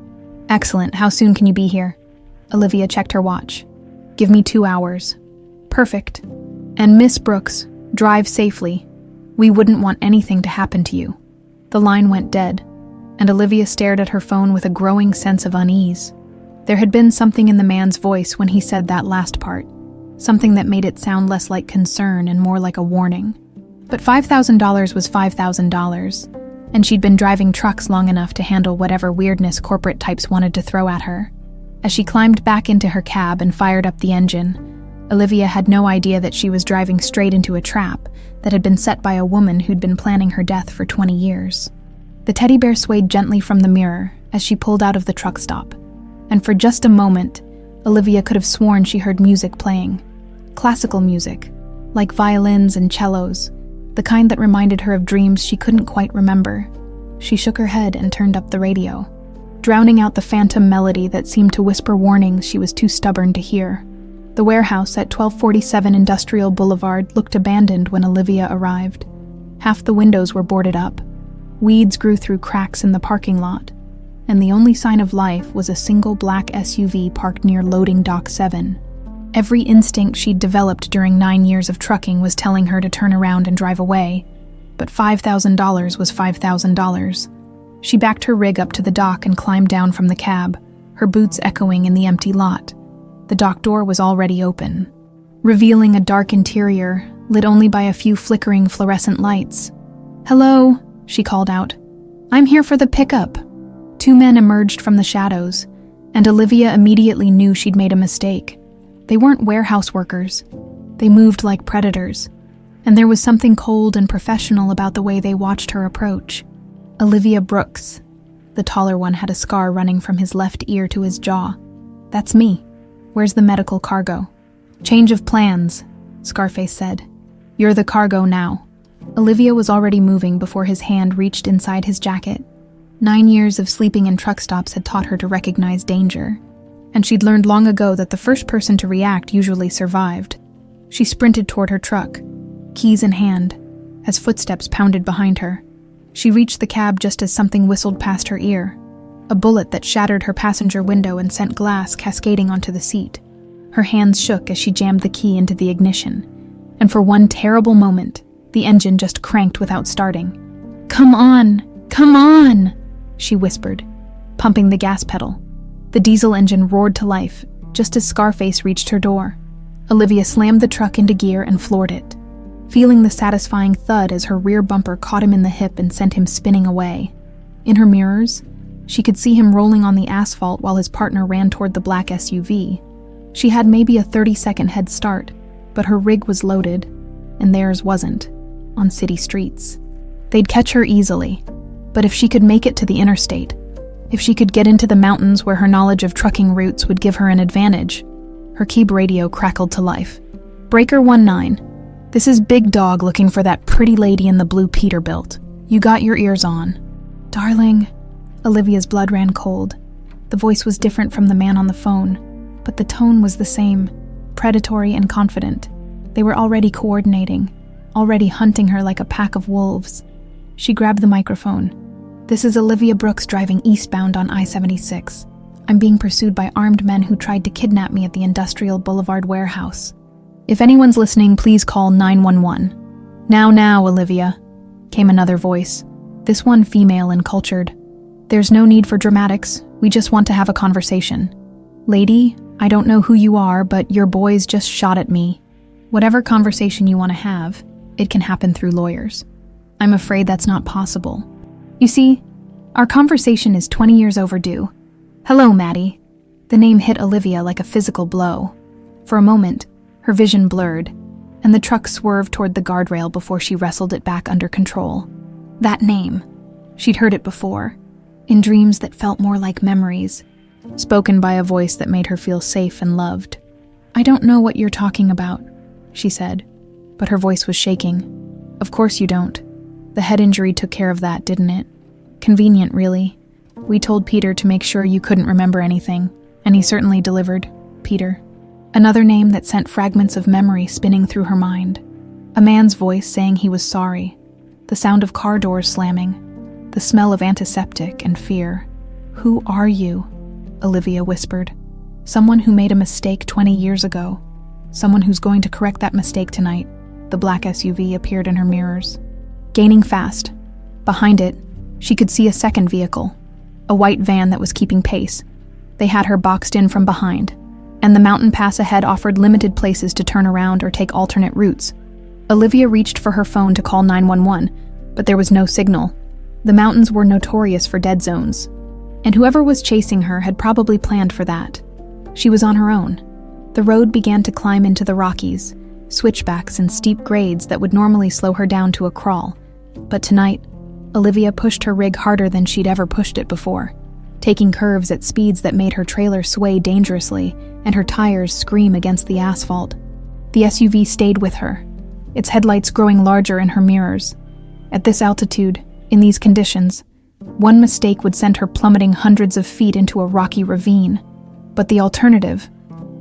"Excellent. How soon can you be here?" Olivia checked her watch. "Give me 2 hours." "Perfect. And Miss Brooks, drive safely. We wouldn't want anything to happen to you." The line went dead, and Olivia stared at her phone with a growing sense of unease. There had been something in the man's voice when he said that last part, something that made it sound less like concern and more like a warning. But $5,000 was $5,000, and she'd been driving trucks long enough to handle whatever weirdness corporate types wanted to throw at her. As she climbed back into her cab and fired up the engine, Olivia had no idea that she was driving straight into a trap that had been set by a woman who'd been planning her death for 20 years. The teddy bear swayed gently from the mirror as she pulled out of the truck stop, and for just a moment, Olivia could have sworn she heard music playing. Classical music, like violins and cellos, the kind that reminded her of dreams she couldn't quite remember. She shook her head and turned up the radio, drowning out the phantom melody that seemed to whisper warnings she was too stubborn to hear. The warehouse at 1247 Industrial Boulevard looked abandoned when Olivia arrived. Half the windows were boarded up. Weeds grew through cracks in the parking lot, and the only sign of life was a single black SUV parked near loading dock 7. Every instinct she'd developed during 9 years of trucking was telling her to turn around and drive away, but $5,000 was $5,000. She backed her rig up to the dock and climbed down from the cab, her boots echoing in the empty lot. The dock door was already open, revealing a dark interior lit only by a few flickering fluorescent lights. "Hello," she called out. "I'm here for the pickup." 2 men emerged from the shadows, and Olivia immediately knew she'd made a mistake. They weren't warehouse workers. They moved like predators, and there was something cold and professional about the way they watched her approach. "Olivia Brooks." The taller one had a scar running from his left ear to his jaw. "That's me. Where's the medical cargo?" "Change of plans," Scarface said. "You're the cargo now." Olivia was already moving before his hand reached inside his jacket. 9 years of sleeping in truck stops had taught her to recognize danger, and she'd learned long ago that the first person to react usually survived. She sprinted toward her truck, keys in hand, as footsteps pounded behind her. She reached the cab just as something whistled past her ear, a bullet that shattered her passenger window and sent glass cascading onto the seat. Her hands shook as she jammed the key into the ignition, and for one terrible moment, the engine just cranked without starting. "Come on! Come on!" she whispered, pumping the gas pedal. The diesel engine roared to life just as Scarface reached her door. Olivia slammed the truck into gear and floored it, feeling the satisfying thud as her rear bumper caught him in the hip and sent him spinning away. In her mirrors, she could see him rolling on the asphalt while his partner ran toward the black SUV. She had maybe a 30-second head start, but her rig was loaded, and theirs wasn't, on city streets. They'd catch her easily, but if she could make it to the interstate, if she could get into the mountains where her knowledge of trucking routes would give her an advantage. Her Keeb radio crackled to life. "Breaker 19, this is Big Dog looking for that pretty lady in the blue Peterbilt. You got your ears on." "Darling," Olivia's blood ran cold. The voice was different from the man on the phone, but the tone was the same, predatory and confident. They were already coordinating, already hunting her like a pack of wolves. She grabbed the microphone. "This is Olivia Brooks driving eastbound on I-76. I'm being pursued by armed men who tried to kidnap me at the Industrial Boulevard warehouse. If anyone's listening, please call 911. Now, Olivia," came another voice, this one female and cultured. "There's no need for dramatics. We just want to have a conversation. Lady, I don't know who you are, but your boys just shot at me. Whatever conversation you want to have, it can happen through lawyers. I'm afraid that's not possible. You see, our conversation is 20 years overdue. Hello, Maddie." The name hit Olivia like a physical blow. For a moment, her vision blurred, and the truck swerved toward the guardrail before she wrestled it back under control. That name. She'd heard it before, in dreams that felt more like memories, spoken by a voice that made her feel safe and loved. "I don't know what you're talking about. she said, but her voice was shaking. Of course you don't. The head injury took care of that, didn't it? Convenient, really. We told Peter to make sure you couldn't remember anything, and he certainly delivered. Peter. Another name that sent fragments of memory spinning through her mind. A man's voice saying he was sorry. The sound of car doors slamming. The smell of antiseptic and fear. Who are you? Olivia whispered. Someone who made a mistake 20 years ago. Someone who's going to correct that mistake tonight. The black SUV appeared in her mirrors. Gaining fast. Behind it, she could see a second vehicle. A white van that was keeping pace. They had her boxed in from behind, and the mountain pass ahead offered limited places to turn around or take alternate routes. Olivia reached for her phone to call 911, but there was no signal. The mountains were notorious for dead zones, and whoever was chasing her had probably planned for that. She was on her own. The road began to climb into the Rockies, switchbacks and steep grades that would normally slow her down to a crawl. But tonight, Olivia pushed her rig harder than she'd ever pushed it before, taking curves at speeds that made her trailer sway dangerously and her tires scream against the asphalt. The SUV stayed with her, its headlights growing larger in her mirrors. At this altitude, in these conditions, one mistake would send her plummeting hundreds of feet into a rocky ravine. But the alternative,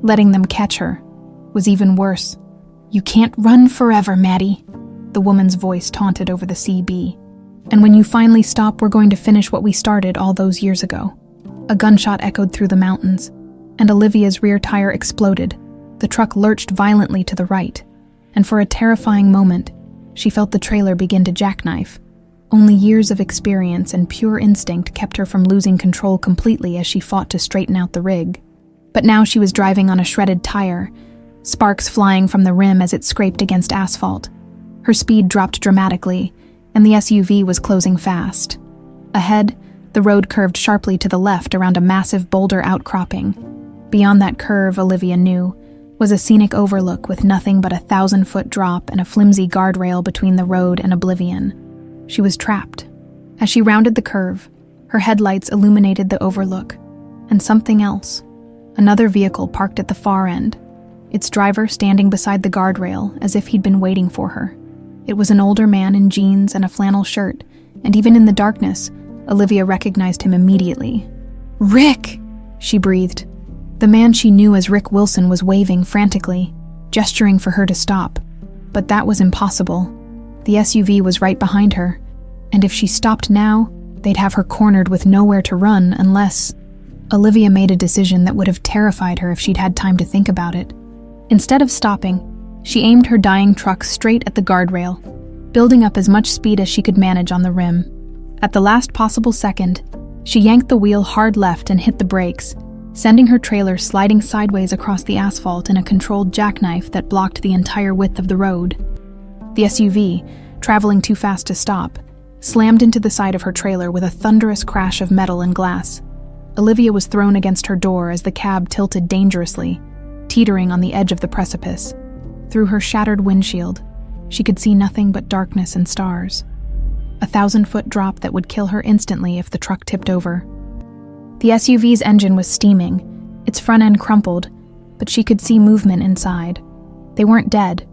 letting them catch her, was even worse. You can't run forever, Maddie, the woman's voice taunted over the CB. And when you finally stop, we're going to finish what we started all those years ago. A gunshot echoed through the mountains, and Olivia's rear tire exploded. The truck lurched violently to the right, and for a terrifying moment, she felt the trailer begin to jackknife. Only years of experience and pure instinct kept her from losing control completely as she fought to straighten out the rig. But now she was driving on a shredded tire, sparks flying from the rim as it scraped against asphalt. Her speed dropped dramatically, and the SUV was closing fast. Ahead, the road curved sharply to the left around a massive boulder outcropping. Beyond that curve, Olivia knew, was a scenic overlook with nothing but a 1,000-foot drop and a flimsy guardrail between the road and oblivion. She was trapped. As she rounded the curve, her headlights illuminated the overlook, and something else. Another vehicle parked at the far end, its driver standing beside the guardrail as if he'd been waiting for her. It was an older man in jeans and a flannel shirt, and even in the darkness, Olivia recognized him immediately. Rick! She breathed. The man she knew as Rick Wilson was waving frantically, gesturing for her to stop. But that was impossible. The SUV was right behind her, and if she stopped now, they'd have her cornered with nowhere to run unless... Olivia made a decision that would have terrified her if she'd had time to think about it. Instead of stopping, she aimed her dying truck straight at the guardrail, building up as much speed as she could manage on the rim. At the last possible second, she yanked the wheel hard left and hit the brakes, sending her trailer sliding sideways across the asphalt in a controlled jackknife that blocked the entire width of the road. The SUV, traveling too fast to stop, slammed into the side of her trailer with a thunderous crash of metal and glass. Olivia was thrown against her door as the cab tilted dangerously, teetering on the edge of the precipice. Through her shattered windshield, she could see nothing but darkness and stars. A 1,000-foot drop that would kill her instantly if the truck tipped over. The SUV's engine was steaming, its front end crumpled, but she could see movement inside. They weren't dead,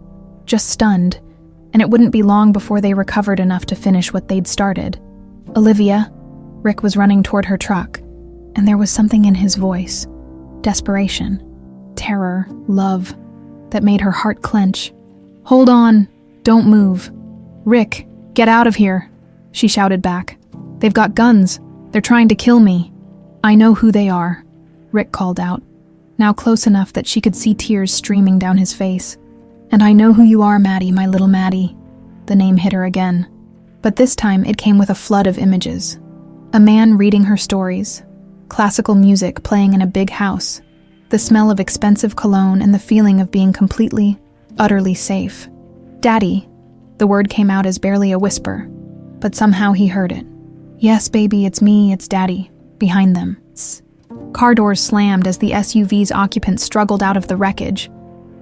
just stunned, and it wouldn't be long before they recovered enough to finish what they'd started. Olivia, Rick was running toward her truck, and there was something in his voice. Desperation, terror, love, that made her heart clench. Hold on, don't move. Rick, get out of here, she shouted back. They've got guns. They're trying to kill me. I know who they are, Rick called out, now close enough that she could see tears streaming down his face. And I know who you are, Maddie, my little Maddie. The name hit her again. But this time it came with a flood of images. A man reading her stories, classical music playing in a big house, the smell of expensive cologne and the feeling of being completely, utterly safe. Daddy, the word came out as barely a whisper, but somehow he heard it. Yes, baby, it's me, it's Daddy, behind them. Car doors slammed as the SUV's occupants struggled out of the wreckage.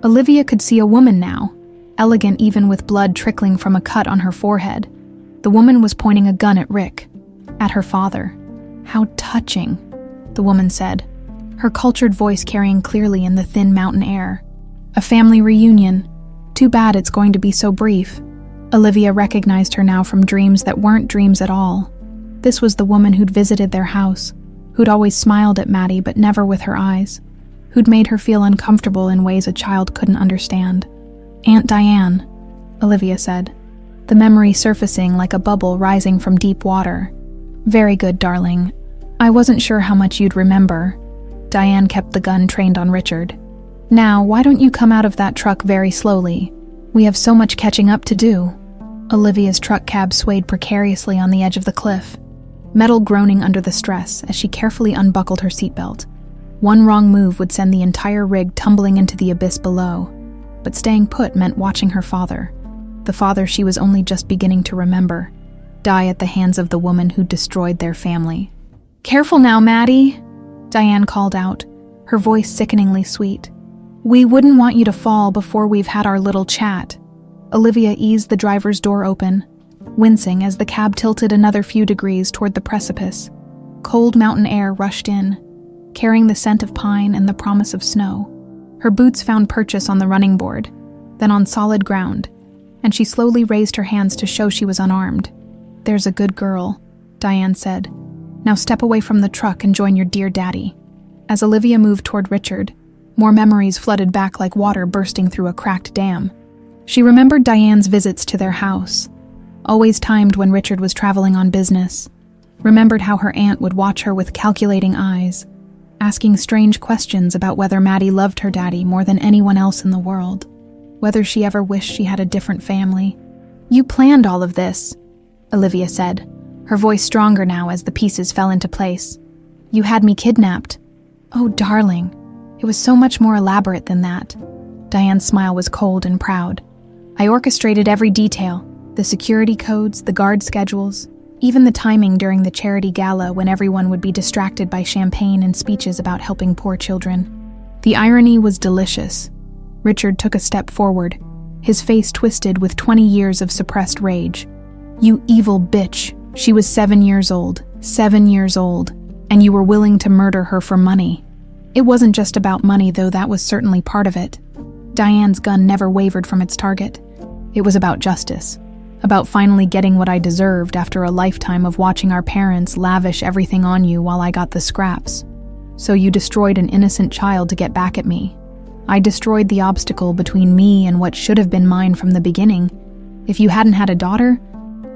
Olivia could see a woman now, elegant even with blood trickling from a cut on her forehead. The woman was pointing a gun at Rick, at her father. How touching, the woman said, her cultured voice carrying clearly in the thin mountain air. A family reunion. Too bad it's going to be so brief. Olivia recognized her now from dreams that weren't dreams at all. This was the woman who'd visited their house, who'd always smiled at Maddie but never with her eyes, who'd made her feel uncomfortable in ways a child couldn't understand. "Aunt Diane," Olivia said, the memory surfacing like a bubble rising from deep water. "Very good, darling. I wasn't sure how much you'd remember." Diane kept the gun trained on Richard. "Now, why don't you come out of that truck very slowly? We have so much catching up to do." Olivia's truck cab swayed precariously on the edge of the cliff, metal groaning under the stress as she carefully unbuckled her seatbelt. One wrong move would send the entire rig tumbling into the abyss below, but staying put meant watching her father, the father she was only just beginning to remember, die at the hands of the woman who destroyed their family. "Careful now, Maddie," Diane called out, her voice sickeningly sweet. "We wouldn't want you to fall before we've had our little chat." Olivia eased the driver's door open, wincing as the cab tilted another few degrees toward the precipice. Cold mountain air rushed in, carrying the scent of pine and the promise of snow. Her boots found purchase on the running board, then on solid ground, and she slowly raised her hands to show she was unarmed. "There's a good girl," Diane said. "Now step away from the truck and join your dear daddy." As Olivia moved toward Richard, more memories flooded back like water bursting through a cracked dam. She remembered Diane's visits to their house, always timed when Richard was traveling on business. Remembered how her aunt would watch her with calculating eyes, asking strange questions about whether Maddie loved her daddy more than anyone else in the world, whether she ever wished she had a different family. "You planned all of this," Olivia said, her voice stronger now as the pieces fell into place. "You had me kidnapped." "Oh, darling, it was so much more elaborate than that." Diane's smile was cold and proud. "I orchestrated every detail, the security codes, the guard schedules, even the timing during the charity gala when everyone would be distracted by champagne and speeches about helping poor children." The irony was delicious. Richard took a step forward, his face twisted with 20 years of suppressed rage. "You evil bitch. She was 7 years old, and you were willing to murder her for money." It wasn't just about money, though that was certainly part of it. Diane's gun never wavered from its target. It was about justice, about finally getting what I deserved after a lifetime of watching our parents lavish everything on you while I got the scraps. "So you destroyed an innocent child to get back at me. I destroyed the obstacle between me and what should have been mine from the beginning. If you hadn't had a daughter,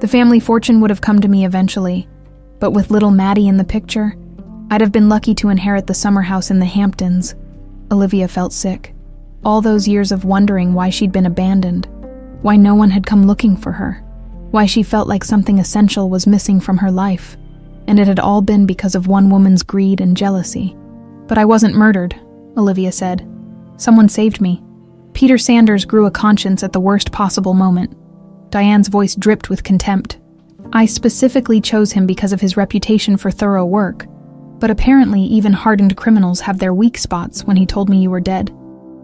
the family fortune would have come to me eventually. But with little Maddie in the picture, I'd have been lucky to inherit the summer house in the Hamptons." Olivia felt sick. All those years of wondering why she'd been abandoned, why no one had come looking for her, why she felt like something essential was missing from her life, and it had all been because of one woman's greed and jealousy. "But I wasn't murdered," Olivia said. "Someone saved me. Peter Sanders grew a conscience at the worst possible moment." Diane's voice dripped with contempt. "I specifically chose him because of his reputation for thorough work, but apparently even hardened criminals have their weak spots when he told me you were dead.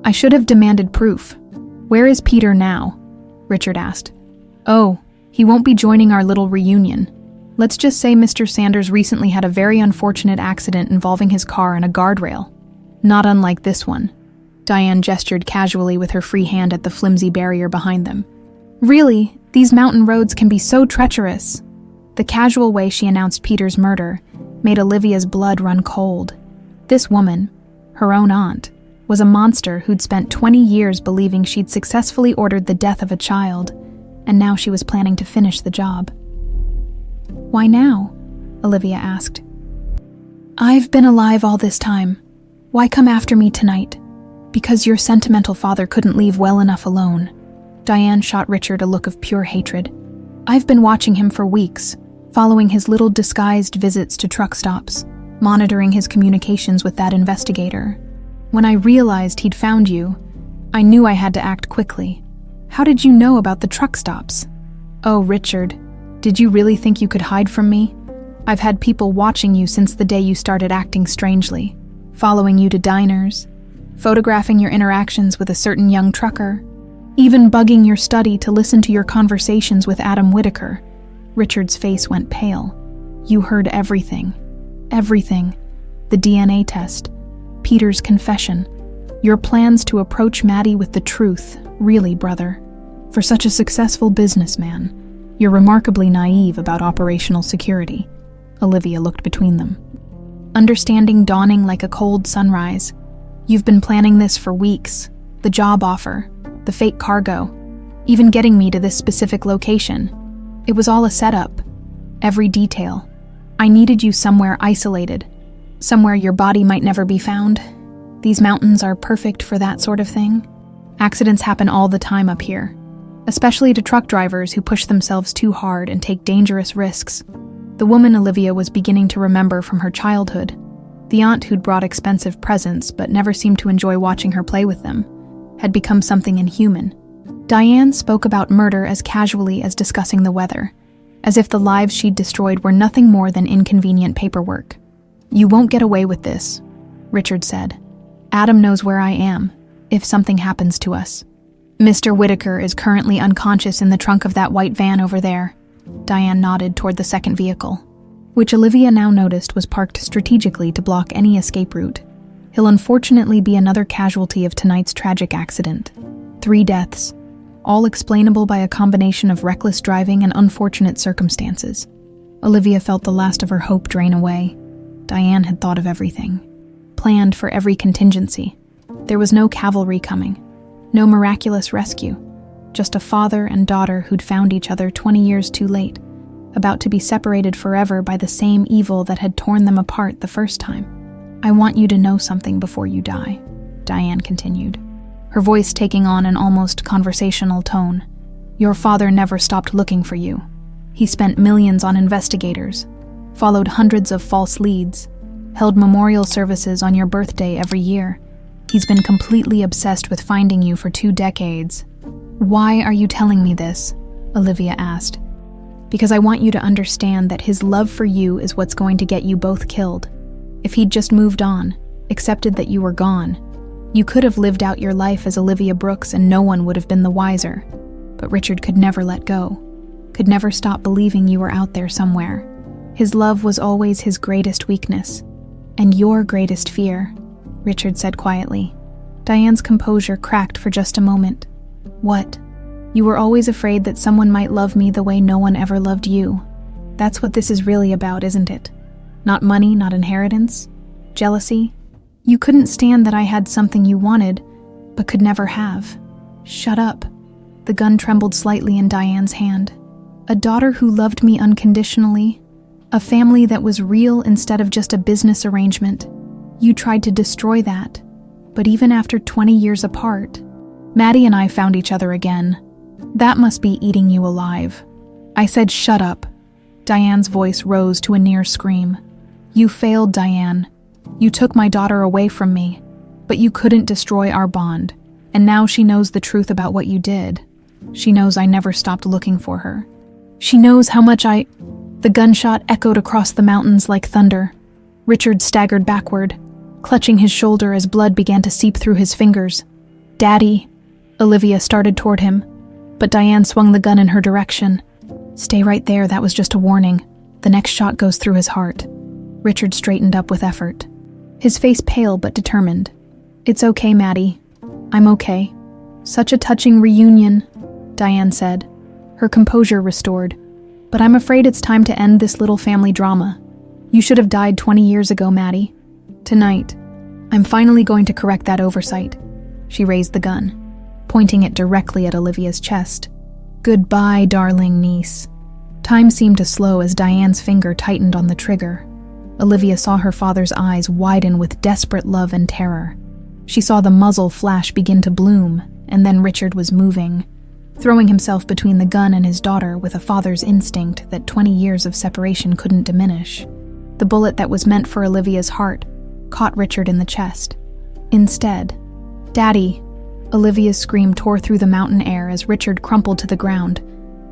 I should have demanded proof." "Where is Peter now?" Richard asked. "Oh, he won't be joining our little reunion. Let's just say Mr. Sanders recently had a very unfortunate accident involving his car and a guardrail. Not unlike this one." Diane gestured casually with her free hand at the flimsy barrier behind them. "Really, these mountain roads can be so treacherous." The casual way she announced Peter's murder made Olivia's blood run cold. This woman, her own aunt, was a monster who'd spent 20 years believing she'd successfully ordered the death of a child, and now she was planning to finish the job. "Why now?" Olivia asked. "I've been alive all this time. Why come after me tonight? Because your sentimental father couldn't leave well enough alone." Diane shot Richard a look of pure hatred. "I've been watching him for weeks, following his little disguised visits to truck stops, monitoring his communications with that investigator. When I realized he'd found you, I knew I had to act quickly. How did you know about the truck stops?" "Oh, Richard, did you really think you could hide from me? I've had people watching you since the day you started acting strangely, following you to diners, photographing your interactions with a certain young trucker, even bugging your study to listen to your conversations with Adam Whitaker." Richard's face went pale. "You heard everything. Everything. The DNA test. Peter's confession. Your plans to approach Maddie with the truth, really, brother. For such a successful businessman, you're remarkably naive about operational security. Olivia looked between them. Understanding dawning like a cold sunrise. You've been planning this for weeks. The job offer, the fake cargo, even getting me to this specific location. It was all a setup. Every detail. I needed you somewhere isolated, somewhere your body might never be found. These mountains are perfect for that sort of thing. Accidents happen all the time up here, especially to truck drivers who push themselves too hard and take dangerous risks. The woman Olivia was beginning to remember from her childhood, the aunt who'd brought expensive presents but never seemed to enjoy watching her play with them, had become something inhuman. Diane spoke about murder as casually as discussing the weather, as if the lives she'd destroyed were nothing more than inconvenient paperwork. You won't get away with this, Richard said. Adam knows where I am, if something happens to us. Mr. Whitaker is currently unconscious in the trunk of that white van over there. Diane nodded toward the second vehicle, which Olivia now noticed was parked strategically to block any escape route. He'll unfortunately be another casualty of tonight's tragic accident. 3 deaths, all explainable by a combination of reckless driving and unfortunate circumstances. Olivia felt the last of her hope drain away. Diane had thought of everything, planned for every contingency. There was no cavalry coming, no miraculous rescue, just a father and daughter who'd found each other 20 years too late, about to be separated forever by the same evil that had torn them apart the first time. I want you to know something before you die, Diane continued, her voice taking on an almost conversational tone. Your father never stopped looking for you. He spent millions on investigators, followed hundreds of false leads, held memorial services on your birthday every year. He's been completely obsessed with finding you for 2 decades. Why are you telling me this? Olivia asked. Because I want you to understand that his love for you is what's going to get you both killed. If he'd just moved on, accepted that you were gone, you could have lived out your life as Olivia Brooks and no one would have been the wiser. But Richard could never let go, could never stop believing you were out there somewhere. His love was always his greatest weakness, and your greatest fear, Richard said quietly. Diane's composure cracked for just a moment. What? You were always afraid that someone might love me the way no one ever loved you. That's what this is really about, isn't it? Not money, not inheritance, jealousy. You couldn't stand that I had something you wanted, but could never have. Shut up. The gun trembled slightly in Diane's hand. A daughter who loved me unconditionally, a family that was real instead of just a business arrangement. You tried to destroy that, but even after 20 years apart, Maddie and I found each other again. That must be eating you alive. I said, shut up. Diane's voice rose to a near scream. You failed, Diane. You took my daughter away from me, but you couldn't destroy our bond, and now she knows the truth about what you did. She knows I never stopped looking for her. She knows how much The gunshot echoed across the mountains like thunder. Richard staggered backward, clutching his shoulder as blood began to seep through his fingers. Daddy! Olivia started toward him, but Diane swung the gun in her direction. Stay right there, that was just a warning. The next shot goes through his heart. Richard straightened up with effort, his face pale but determined. It's okay, Maddie. I'm okay. Such a touching reunion, Diane said, her composure restored. But I'm afraid it's time to end this little family drama. You should have died 20 years ago, Maddie. Tonight, I'm finally going to correct that oversight. She raised the gun, pointing it directly at Olivia's chest. Goodbye, darling niece. Time seemed to slow as Diane's finger tightened on the trigger. Olivia saw her father's eyes widen with desperate love and terror. She saw the muzzle flash begin to bloom, and then Richard was moving, throwing himself between the gun and his daughter with a father's instinct that 20 years of separation couldn't diminish. The bullet that was meant for Olivia's heart caught Richard in the chest. Instead, Daddy! Olivia's scream tore through the mountain air as Richard crumpled to the ground,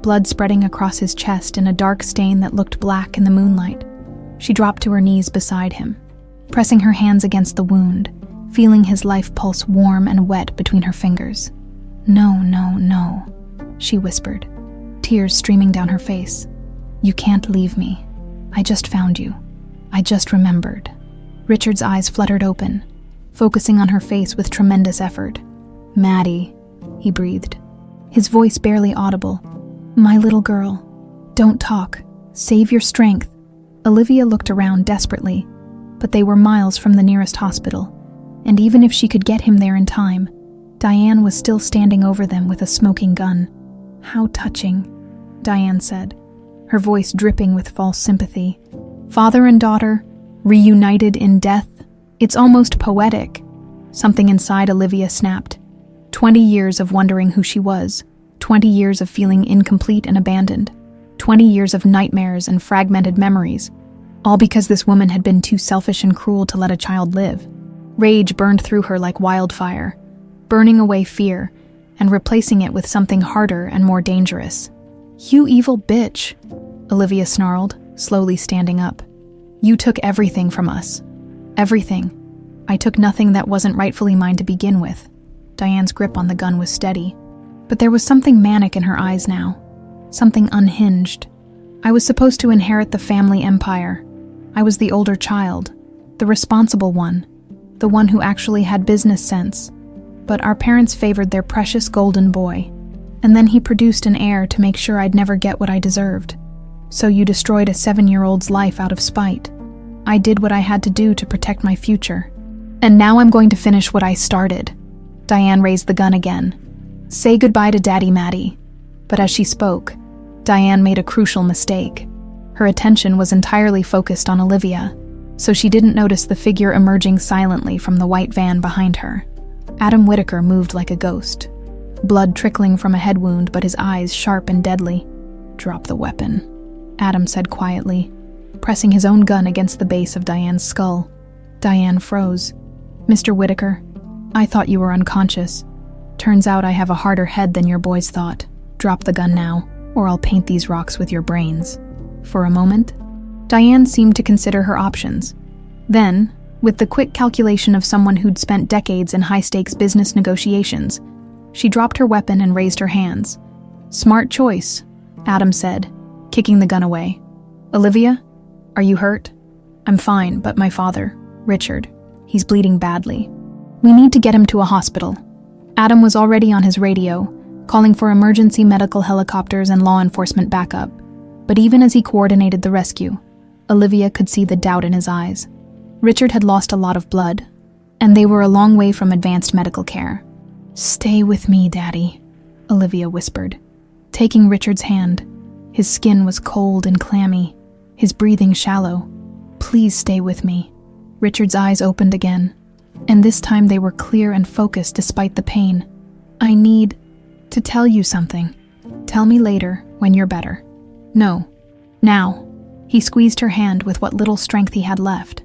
blood spreading across his chest in a dark stain that looked black in the moonlight. She dropped to her knees beside him, pressing her hands against the wound, feeling his life pulse warm and wet between her fingers. No, no, no, she whispered, tears streaming down her face. You can't leave me. I just found you. I just remembered. Richard's eyes fluttered open, focusing on her face with tremendous effort. "Maddie," he breathed, his voice barely audible. "My little girl. Don't talk. Save your strength." Olivia looked around desperately, but they were miles from the nearest hospital, and even if she could get him there in time, Diane was still standing over them with a smoking gun. "How touching," Diane said, her voice dripping with false sympathy. "Father and daughter, reunited in death. It's almost poetic." Something inside Olivia snapped. 20 years of wondering who she was, 20 years of feeling incomplete and abandoned, 20 years of nightmares and fragmented memories, all because this woman had been too selfish and cruel to let a child live. Rage burned through her like wildfire, burning away fear and replacing it with something harder and more dangerous. "You evil bitch," Olivia snarled, slowly standing up. "You took everything from us. Everything. I took nothing that wasn't rightfully mine to begin with." Diane's grip on the gun was steady, but there was something manic in her eyes now, something unhinged. "I was supposed to inherit the family empire. I was the older child, the responsible one, the one who actually had business sense. But our parents favored their precious golden boy, and then he produced an heir to make sure I'd never get what I deserved. So you destroyed a 7-year-old's life out of spite. I did what I had to do to protect my future. And now I'm going to finish what I started." Diane raised the gun again. "Say goodbye to Daddy, Maddie." But as she spoke, Diane made a crucial mistake. Her attention was entirely focused on Olivia, so she didn't notice the figure emerging silently from the white van behind her. Adam Whitaker moved like a ghost, blood trickling from a head wound, but his eyes sharp and deadly. "Drop the weapon," Adam said quietly, pressing his own gun against the base of Diane's skull. Diane froze. "Mr. Whitaker, I thought you were unconscious. Turns out I have a harder head than your boys thought. Drop the gun now, or I'll paint these rocks with your brains." For a moment, Diane seemed to consider her options. Then, with the quick calculation of someone who'd spent decades in high-stakes business negotiations, she dropped her weapon and raised her hands. "Smart choice," Adam said, kicking the gun away. "Olivia, are you hurt?" "I'm fine, but my father, Richard, he's bleeding badly. We need to get him to a hospital." Adam was already on his radio, calling for emergency medical helicopters and law enforcement backup. But even as he coordinated the rescue, Olivia could see the doubt in his eyes. Richard had lost a lot of blood, and they were a long way from advanced medical care. "Stay with me, Daddy," Olivia whispered, taking Richard's hand. His skin was cold and clammy, his breathing shallow. "Please stay with me." Richard's eyes opened again, and this time they were clear and focused despite the pain. "I need to tell you something. Tell me later, when you're better." "No. Now." He squeezed her hand with what little strength he had left.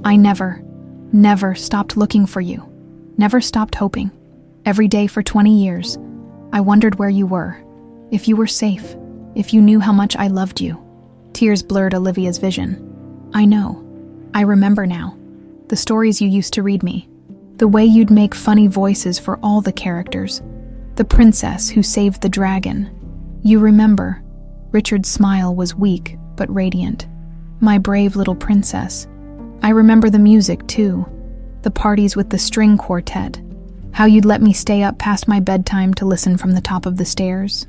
"I never stopped looking for you. Never stopped hoping. Every day for 20 years, I wondered where you were, if you were safe, if you knew how much I loved you." Tears blurred Olivia's vision. "I know. I remember now. The stories you used to read me. The way you'd make funny voices for all the characters. The princess who saved the dragon. You remember." Richard's smile was weak but radiant. "My brave little princess. I remember the music, too. The parties with the string quartet. How you'd let me stay up past my bedtime to listen from the top of the stairs.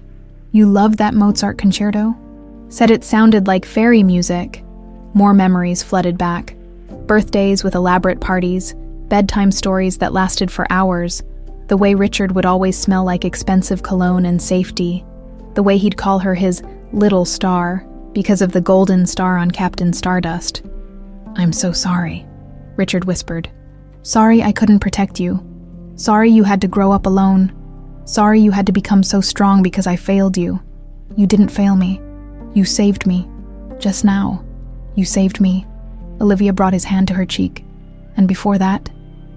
You loved that Mozart concerto? Said it sounded like fairy music." More memories flooded back. Birthdays with elaborate parties, bedtime stories that lasted for hours, the way Richard would always smell like expensive cologne and safety, the way he'd call her his little star because of the golden star on Captain Stardust. "I'm so sorry," Richard whispered. "Sorry I couldn't protect you. Sorry you had to grow up alone. Sorry you had to become so strong because I failed you. You didn't fail me. You saved me. Just now. You saved me." Olivia brought his hand to her cheek. "And before that,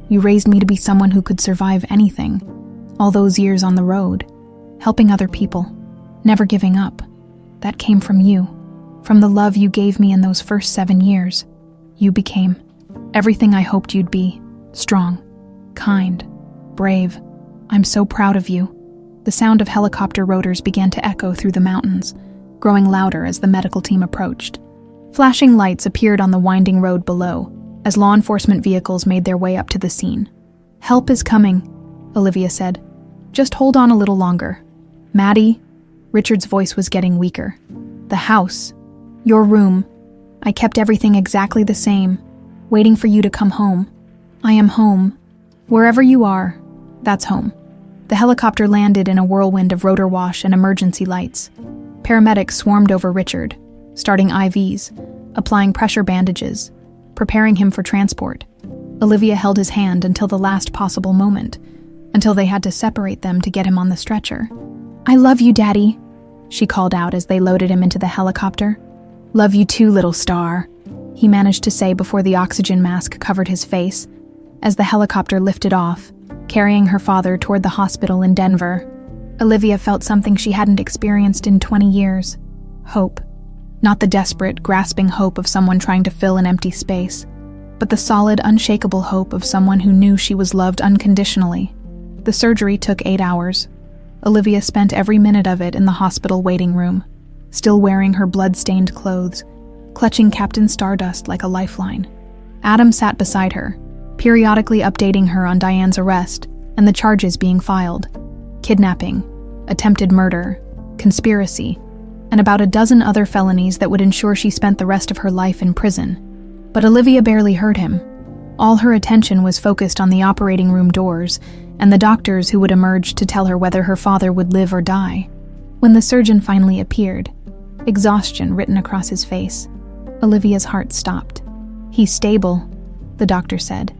you raised me to be someone who could survive anything. All those years on the road, helping other people, never giving up. That came from you, from the love you gave me in those first 7 years. You became everything I hoped you'd be. Strong, kind, brave. I'm so proud of you." The sound of helicopter rotors began to echo through the mountains, growing louder as the medical team approached. Flashing lights appeared on the winding road below, as law enforcement vehicles made their way up to the scene. "Help is coming," Olivia said. "Just hold on a little longer." "Maddie," Richard's voice was getting weaker. "The house. Your room. I kept everything exactly the same, waiting for you to come home. I am home. Wherever you are, that's home." The helicopter landed in a whirlwind of rotor wash and emergency lights. Paramedics swarmed over Richard, starting IVs, applying pressure bandages, preparing him for transport. Olivia held his hand until the last possible moment, until they had to separate them to get him on the stretcher. "I love you, Daddy," she called out as they loaded him into the helicopter. "Love you too, little star," he managed to say before the oxygen mask covered his face, as the helicopter lifted off, carrying her father toward the hospital in Denver. Olivia felt something she hadn't experienced in 20 years. Hope. Not the desperate, grasping hope of someone trying to fill an empty space, but the solid, unshakable hope of someone who knew she was loved unconditionally. The surgery took 8 hours. Olivia spent every minute of it in the hospital waiting room, still wearing her blood-stained clothes, clutching Captain Stardust like a lifeline. Adam sat beside her, periodically updating her on Diane's arrest and the charges being filed: kidnapping, attempted murder, conspiracy, and about a dozen other felonies that would ensure she spent the rest of her life in prison. But Olivia barely heard him. All her attention was focused on the operating room doors and the doctors who would emerge to tell her whether her father would live or die. When the surgeon finally appeared, exhaustion written across his face, Olivia's heart stopped. "He's stable," the doctor said,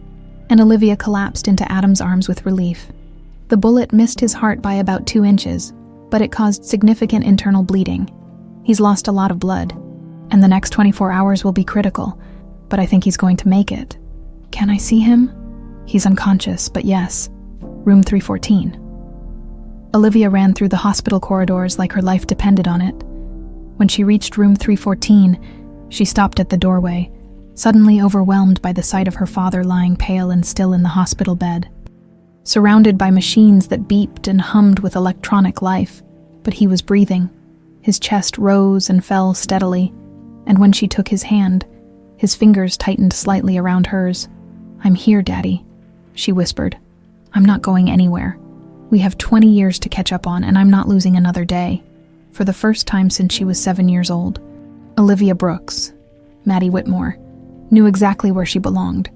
and Olivia collapsed into Adam's arms with relief. The bullet missed his heart by about 2 inches, but it caused significant internal bleeding. "He's lost a lot of blood, and the next 24 hours will be critical, but I think he's going to make it." "Can I see him?" "He's unconscious, but yes. Room 314. Olivia ran through the hospital corridors like her life depended on it. When she reached room 314, she stopped at the doorway, suddenly overwhelmed by the sight of her father lying pale and still in the hospital bed. Surrounded by machines that beeped and hummed with electronic life, but he was breathing. His chest rose and fell steadily, and when she took his hand, his fingers tightened slightly around hers. "I'm here, Daddy," she whispered. "I'm not going anywhere. We have 20 years to catch up on, and I'm not losing another day." For the first time since she was 7 years old, Olivia Brooks, Maddie Whitmore, knew exactly where she belonged.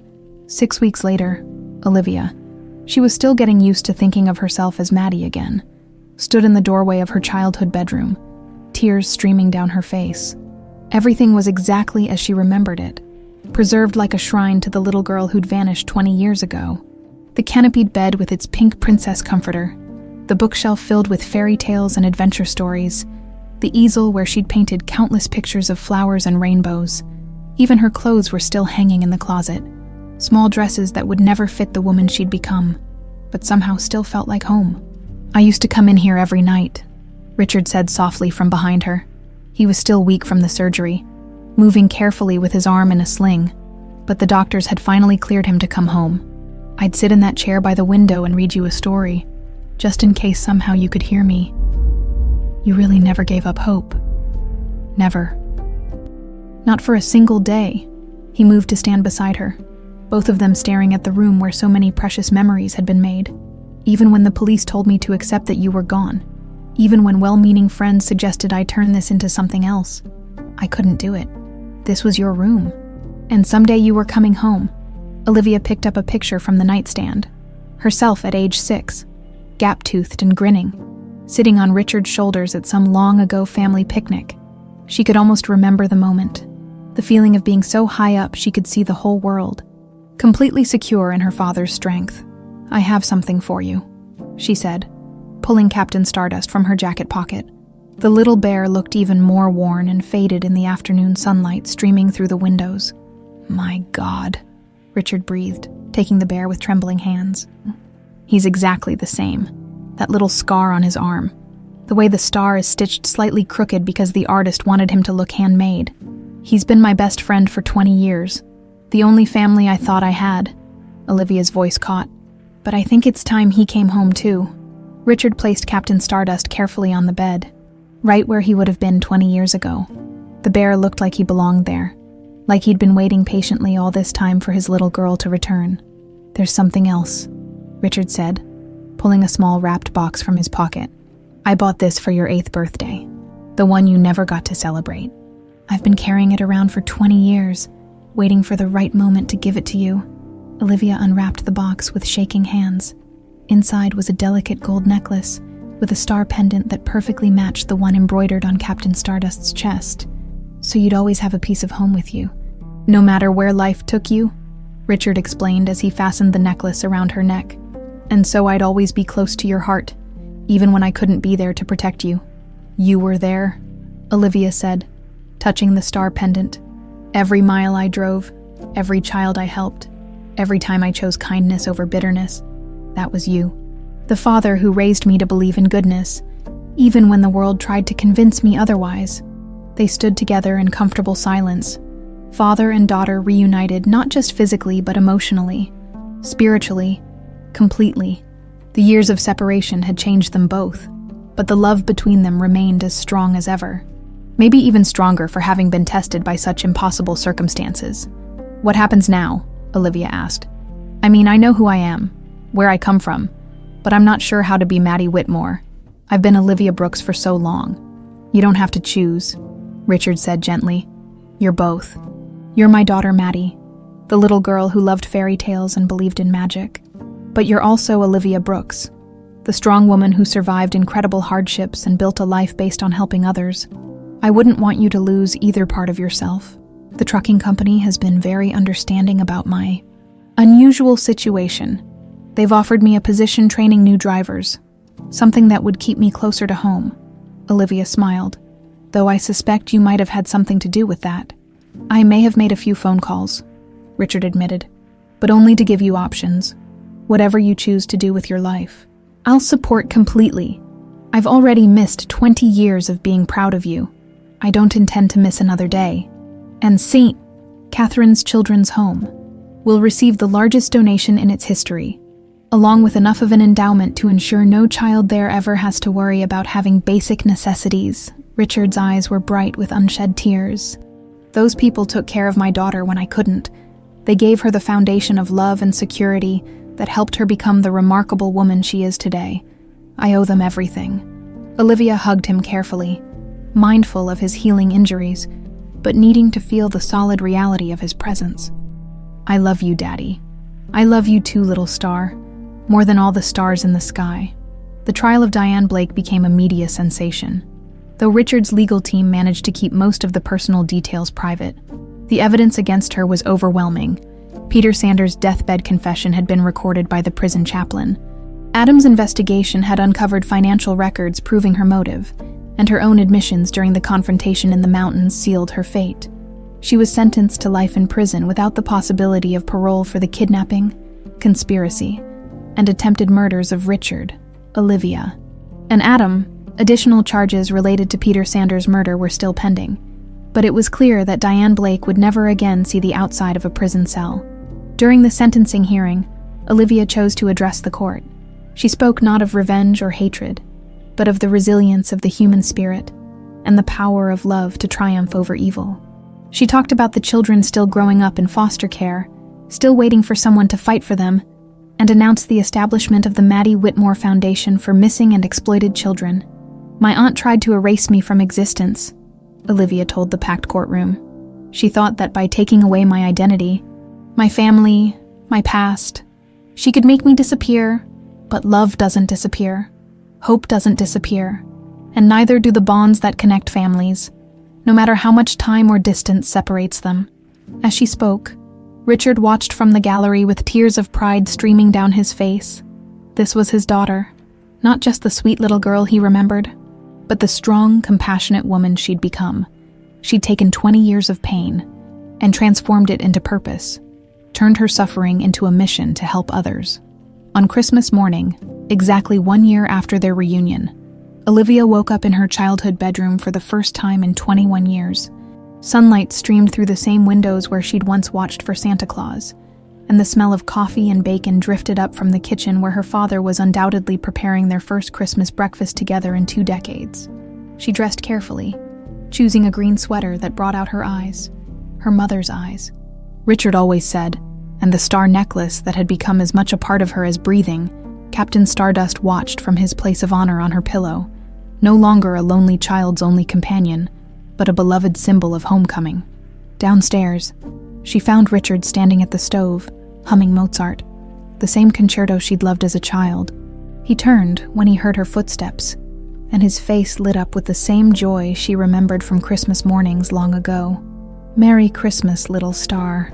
6 weeks later, Olivia, she was still getting used to thinking of herself as Maddie again, stood in the doorway of her childhood bedroom, tears streaming down her face. Everything was exactly as she remembered it, preserved like a shrine to the little girl who'd vanished 20 years ago. The canopied bed with its pink princess comforter, the bookshelf filled with fairy tales and adventure stories, the easel where she'd painted countless pictures of flowers and rainbows. Even her clothes were still hanging in the closet, small dresses that would never fit the woman she'd become, but somehow still felt like home. "I used to come in here every night," Richard said softly from behind her. He was still weak from the surgery, moving carefully with his arm in a sling, but the doctors had finally cleared him to come home. "I'd sit in that chair by the window and read you a story, just in case somehow you could hear me. You really never gave up hope." "Never." Not for a single day. He moved to stand beside her, both of them staring at the room where so many precious memories had been made. "Even when the police told me to accept that you were gone, even when well-meaning friends suggested I turn this into something else, I couldn't do it. This was your room. And someday you were coming home." Olivia picked up a picture from the nightstand. Herself at age 6, gap-toothed and grinning, sitting on Richard's shoulders at some long-ago family picnic. She could almost remember the moment, the feeling of being so high up she could see the whole world, completely secure in her father's strength. "I have something for you," she said, pulling Captain Stardust from her jacket pocket. The little bear looked even more worn and faded in the afternoon sunlight streaming through the windows. "My God," Richard breathed, taking the bear with trembling hands. "He's exactly the same. That little scar on his arm. The way the star is stitched slightly crooked because the artist wanted him to look handmade. He's been my best friend for 20 years. The only family I thought I had." Olivia's voice caught. "But I think it's time he came home too." Richard placed Captain Stardust carefully on the bed, right where he would have been 20 years ago. The bear looked like he belonged there. like he'd been waiting patiently all this time for his little girl to return. "There's something else," Richard said, pulling a small wrapped box from his pocket. "I bought this for your 8th birthday, the one you never got to celebrate. I've been carrying it around for 20 years, waiting for the right moment to give it to you." Olivia unwrapped the box with shaking hands. Inside was a delicate gold necklace with a star pendant that perfectly matched the one embroidered on Captain Stardust's chest. "So you'd always have a piece of home with you, no matter where life took you," Richard explained as he fastened the necklace around her neck. "And so I'd always be close to your heart, even when I couldn't be there to protect you." "You were there," Olivia said, touching the star pendant. "Every mile I drove, every child I helped, every time I chose kindness over bitterness, that was you. The father who raised me to believe in goodness, even when the world tried to convince me otherwise." They stood together in comfortable silence, father and daughter reunited not just physically but emotionally, spiritually, completely. The years of separation had changed them both, but the love between them remained as strong as ever. Maybe even stronger for having been tested by such impossible circumstances. "What happens now?" Olivia asked. "I mean, I know who I am, where I come from, but I'm not sure how to be Maddie Whitmore. I've been Olivia Brooks for so long." "You don't have to choose," Richard said gently. "You're both. You're my daughter Maddie, the little girl who loved fairy tales and believed in magic. But you're also Olivia Brooks, the strong woman who survived incredible hardships and built a life based on helping others. I wouldn't want you to lose either part of yourself. The trucking company has been very understanding about my unusual situation. They've offered me a position training new drivers, something that would keep me closer to home." Olivia smiled, "Though I suspect you might have had something to do with that." "I may have made a few phone calls," Richard admitted, "but only to give you options. Whatever you choose to do with your life, I'll support completely. I've already missed 20 years of being proud of you. I don't intend to miss another day. And St. Catherine's Children's Home will receive the largest donation in its history, along with enough of an endowment to ensure no child there ever has to worry about having basic necessities." Richard's eyes were bright with unshed tears. "Those people took care of my daughter when I couldn't. They gave her the foundation of love and security that helped her become the remarkable woman she is today. I owe them everything." Olivia hugged him carefully, mindful of his healing injuries, but needing to feel the solid reality of his presence. "I love you, Daddy. I love you too, little star, more than all the stars in the sky." The trial of Diane Blake became a media sensation. Though Richard's legal team managed to keep most of the personal details private, the evidence against her was overwhelming. Peter Sanders' deathbed confession had been recorded by the prison chaplain. Adam's investigation had uncovered financial records proving her motive, and her own admissions during the confrontation in the mountains sealed her fate. She was sentenced to life in prison without the possibility of parole for the kidnapping, conspiracy, and attempted murders of Richard, Olivia, and Adam. Additional charges related to Peter Sanders' murder were still pending, but it was clear that Diane Blake would never again see the outside of a prison cell. During the sentencing hearing, Olivia chose to address the court. She spoke not of revenge or hatred, but of the resilience of the human spirit and the power of love to triumph over evil. She talked about the children still growing up in foster care, still waiting for someone to fight for them, and announced the establishment of the Maddie Whitmore Foundation for Missing and Exploited Children. "My aunt tried to erase me from existence," Olivia told the packed courtroom. "She thought that by taking away my identity, my family, my past, she could make me disappear, but love doesn't disappear. Hope doesn't disappear, and neither do the bonds that connect families, no matter how much time or distance separates them." As she spoke, Richard watched from the gallery with tears of pride streaming down his face. This was his daughter, not just the sweet little girl he remembered, but the strong, compassionate woman she'd become. She'd taken 20 years of pain and transformed it into purpose, turned her suffering into a mission to help others. On Christmas morning, exactly 1 year after their reunion, Olivia woke up in her childhood bedroom for the first time in 21 years. Sunlight streamed through the same windows where she'd once watched for Santa Claus, and the smell of coffee and bacon drifted up from the kitchen where her father was undoubtedly preparing their first Christmas breakfast together in 2 decades. She dressed carefully, choosing a green sweater that brought out her eyes, her mother's eyes. Richard always said, and the star necklace that had become as much a part of her as breathing, Captain Stardust watched from his place of honor on her pillow, no longer a lonely child's only companion, but a beloved symbol of homecoming. Downstairs, she found Richard standing at the stove, humming Mozart, the same concerto she'd loved as a child. He turned when he heard her footsteps, and his face lit up with the same joy she remembered from Christmas mornings long ago. "Merry Christmas, little star."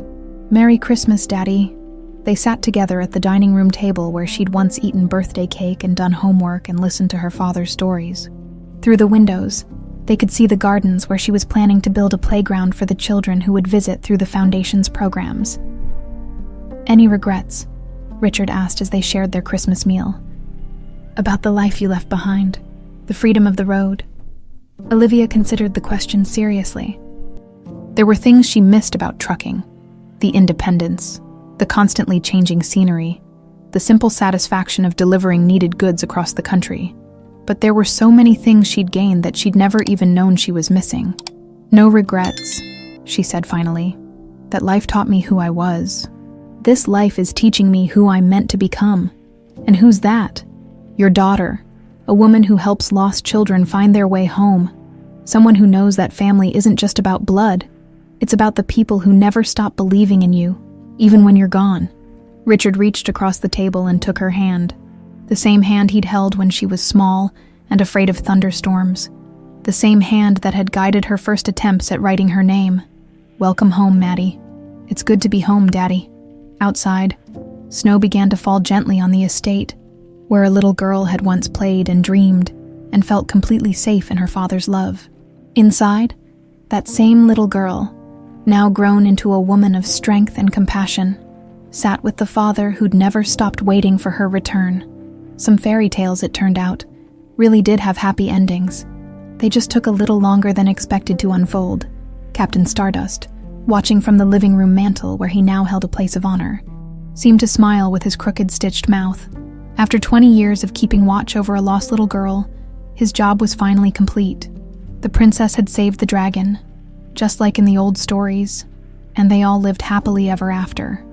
"Merry Christmas, Daddy." They sat together at the dining room table where she'd once eaten birthday cake and done homework and listened to her father's stories. Through the windows, they could see the gardens where she was planning to build a playground for the children who would visit through the Foundation's programs. "Any regrets?" Richard asked as they shared their Christmas meal. "About the life you left behind, the freedom of the road." Olivia considered the question seriously. There were things she missed about trucking: the independence, the constantly changing scenery, the simple satisfaction of delivering needed goods across the country. But there were so many things she'd gained that she'd never even known she was missing. "No regrets," she said finally. "That life taught me who I was. This life is teaching me who I'm meant to become." "And who's that?" "Your daughter, a woman who helps lost children find their way home. Someone who knows that family isn't just about blood. It's about the people who never stop believing in you, even when you're gone." Richard reached across the table and took her hand, the same hand he'd held when she was small and afraid of thunderstorms, the same hand that had guided her first attempts at writing her name. "Welcome home, Maddie. It's good to be home, Daddy." Outside, snow began to fall gently on the estate, where a little girl had once played and dreamed and felt completely safe in her father's love. Inside, that same little girl, now grown into a woman of strength and compassion, sat with the father who'd never stopped waiting for her return. Some fairy tales, it turned out, really did have happy endings. They just took a little longer than expected to unfold. Captain Stardust, watching from the living room mantel where he now held a place of honor, seemed to smile with his crooked stitched mouth. After 20 years of keeping watch over a lost little girl, his job was finally complete. The princess had saved the dragon, just like in the old stories, and they all lived happily ever after.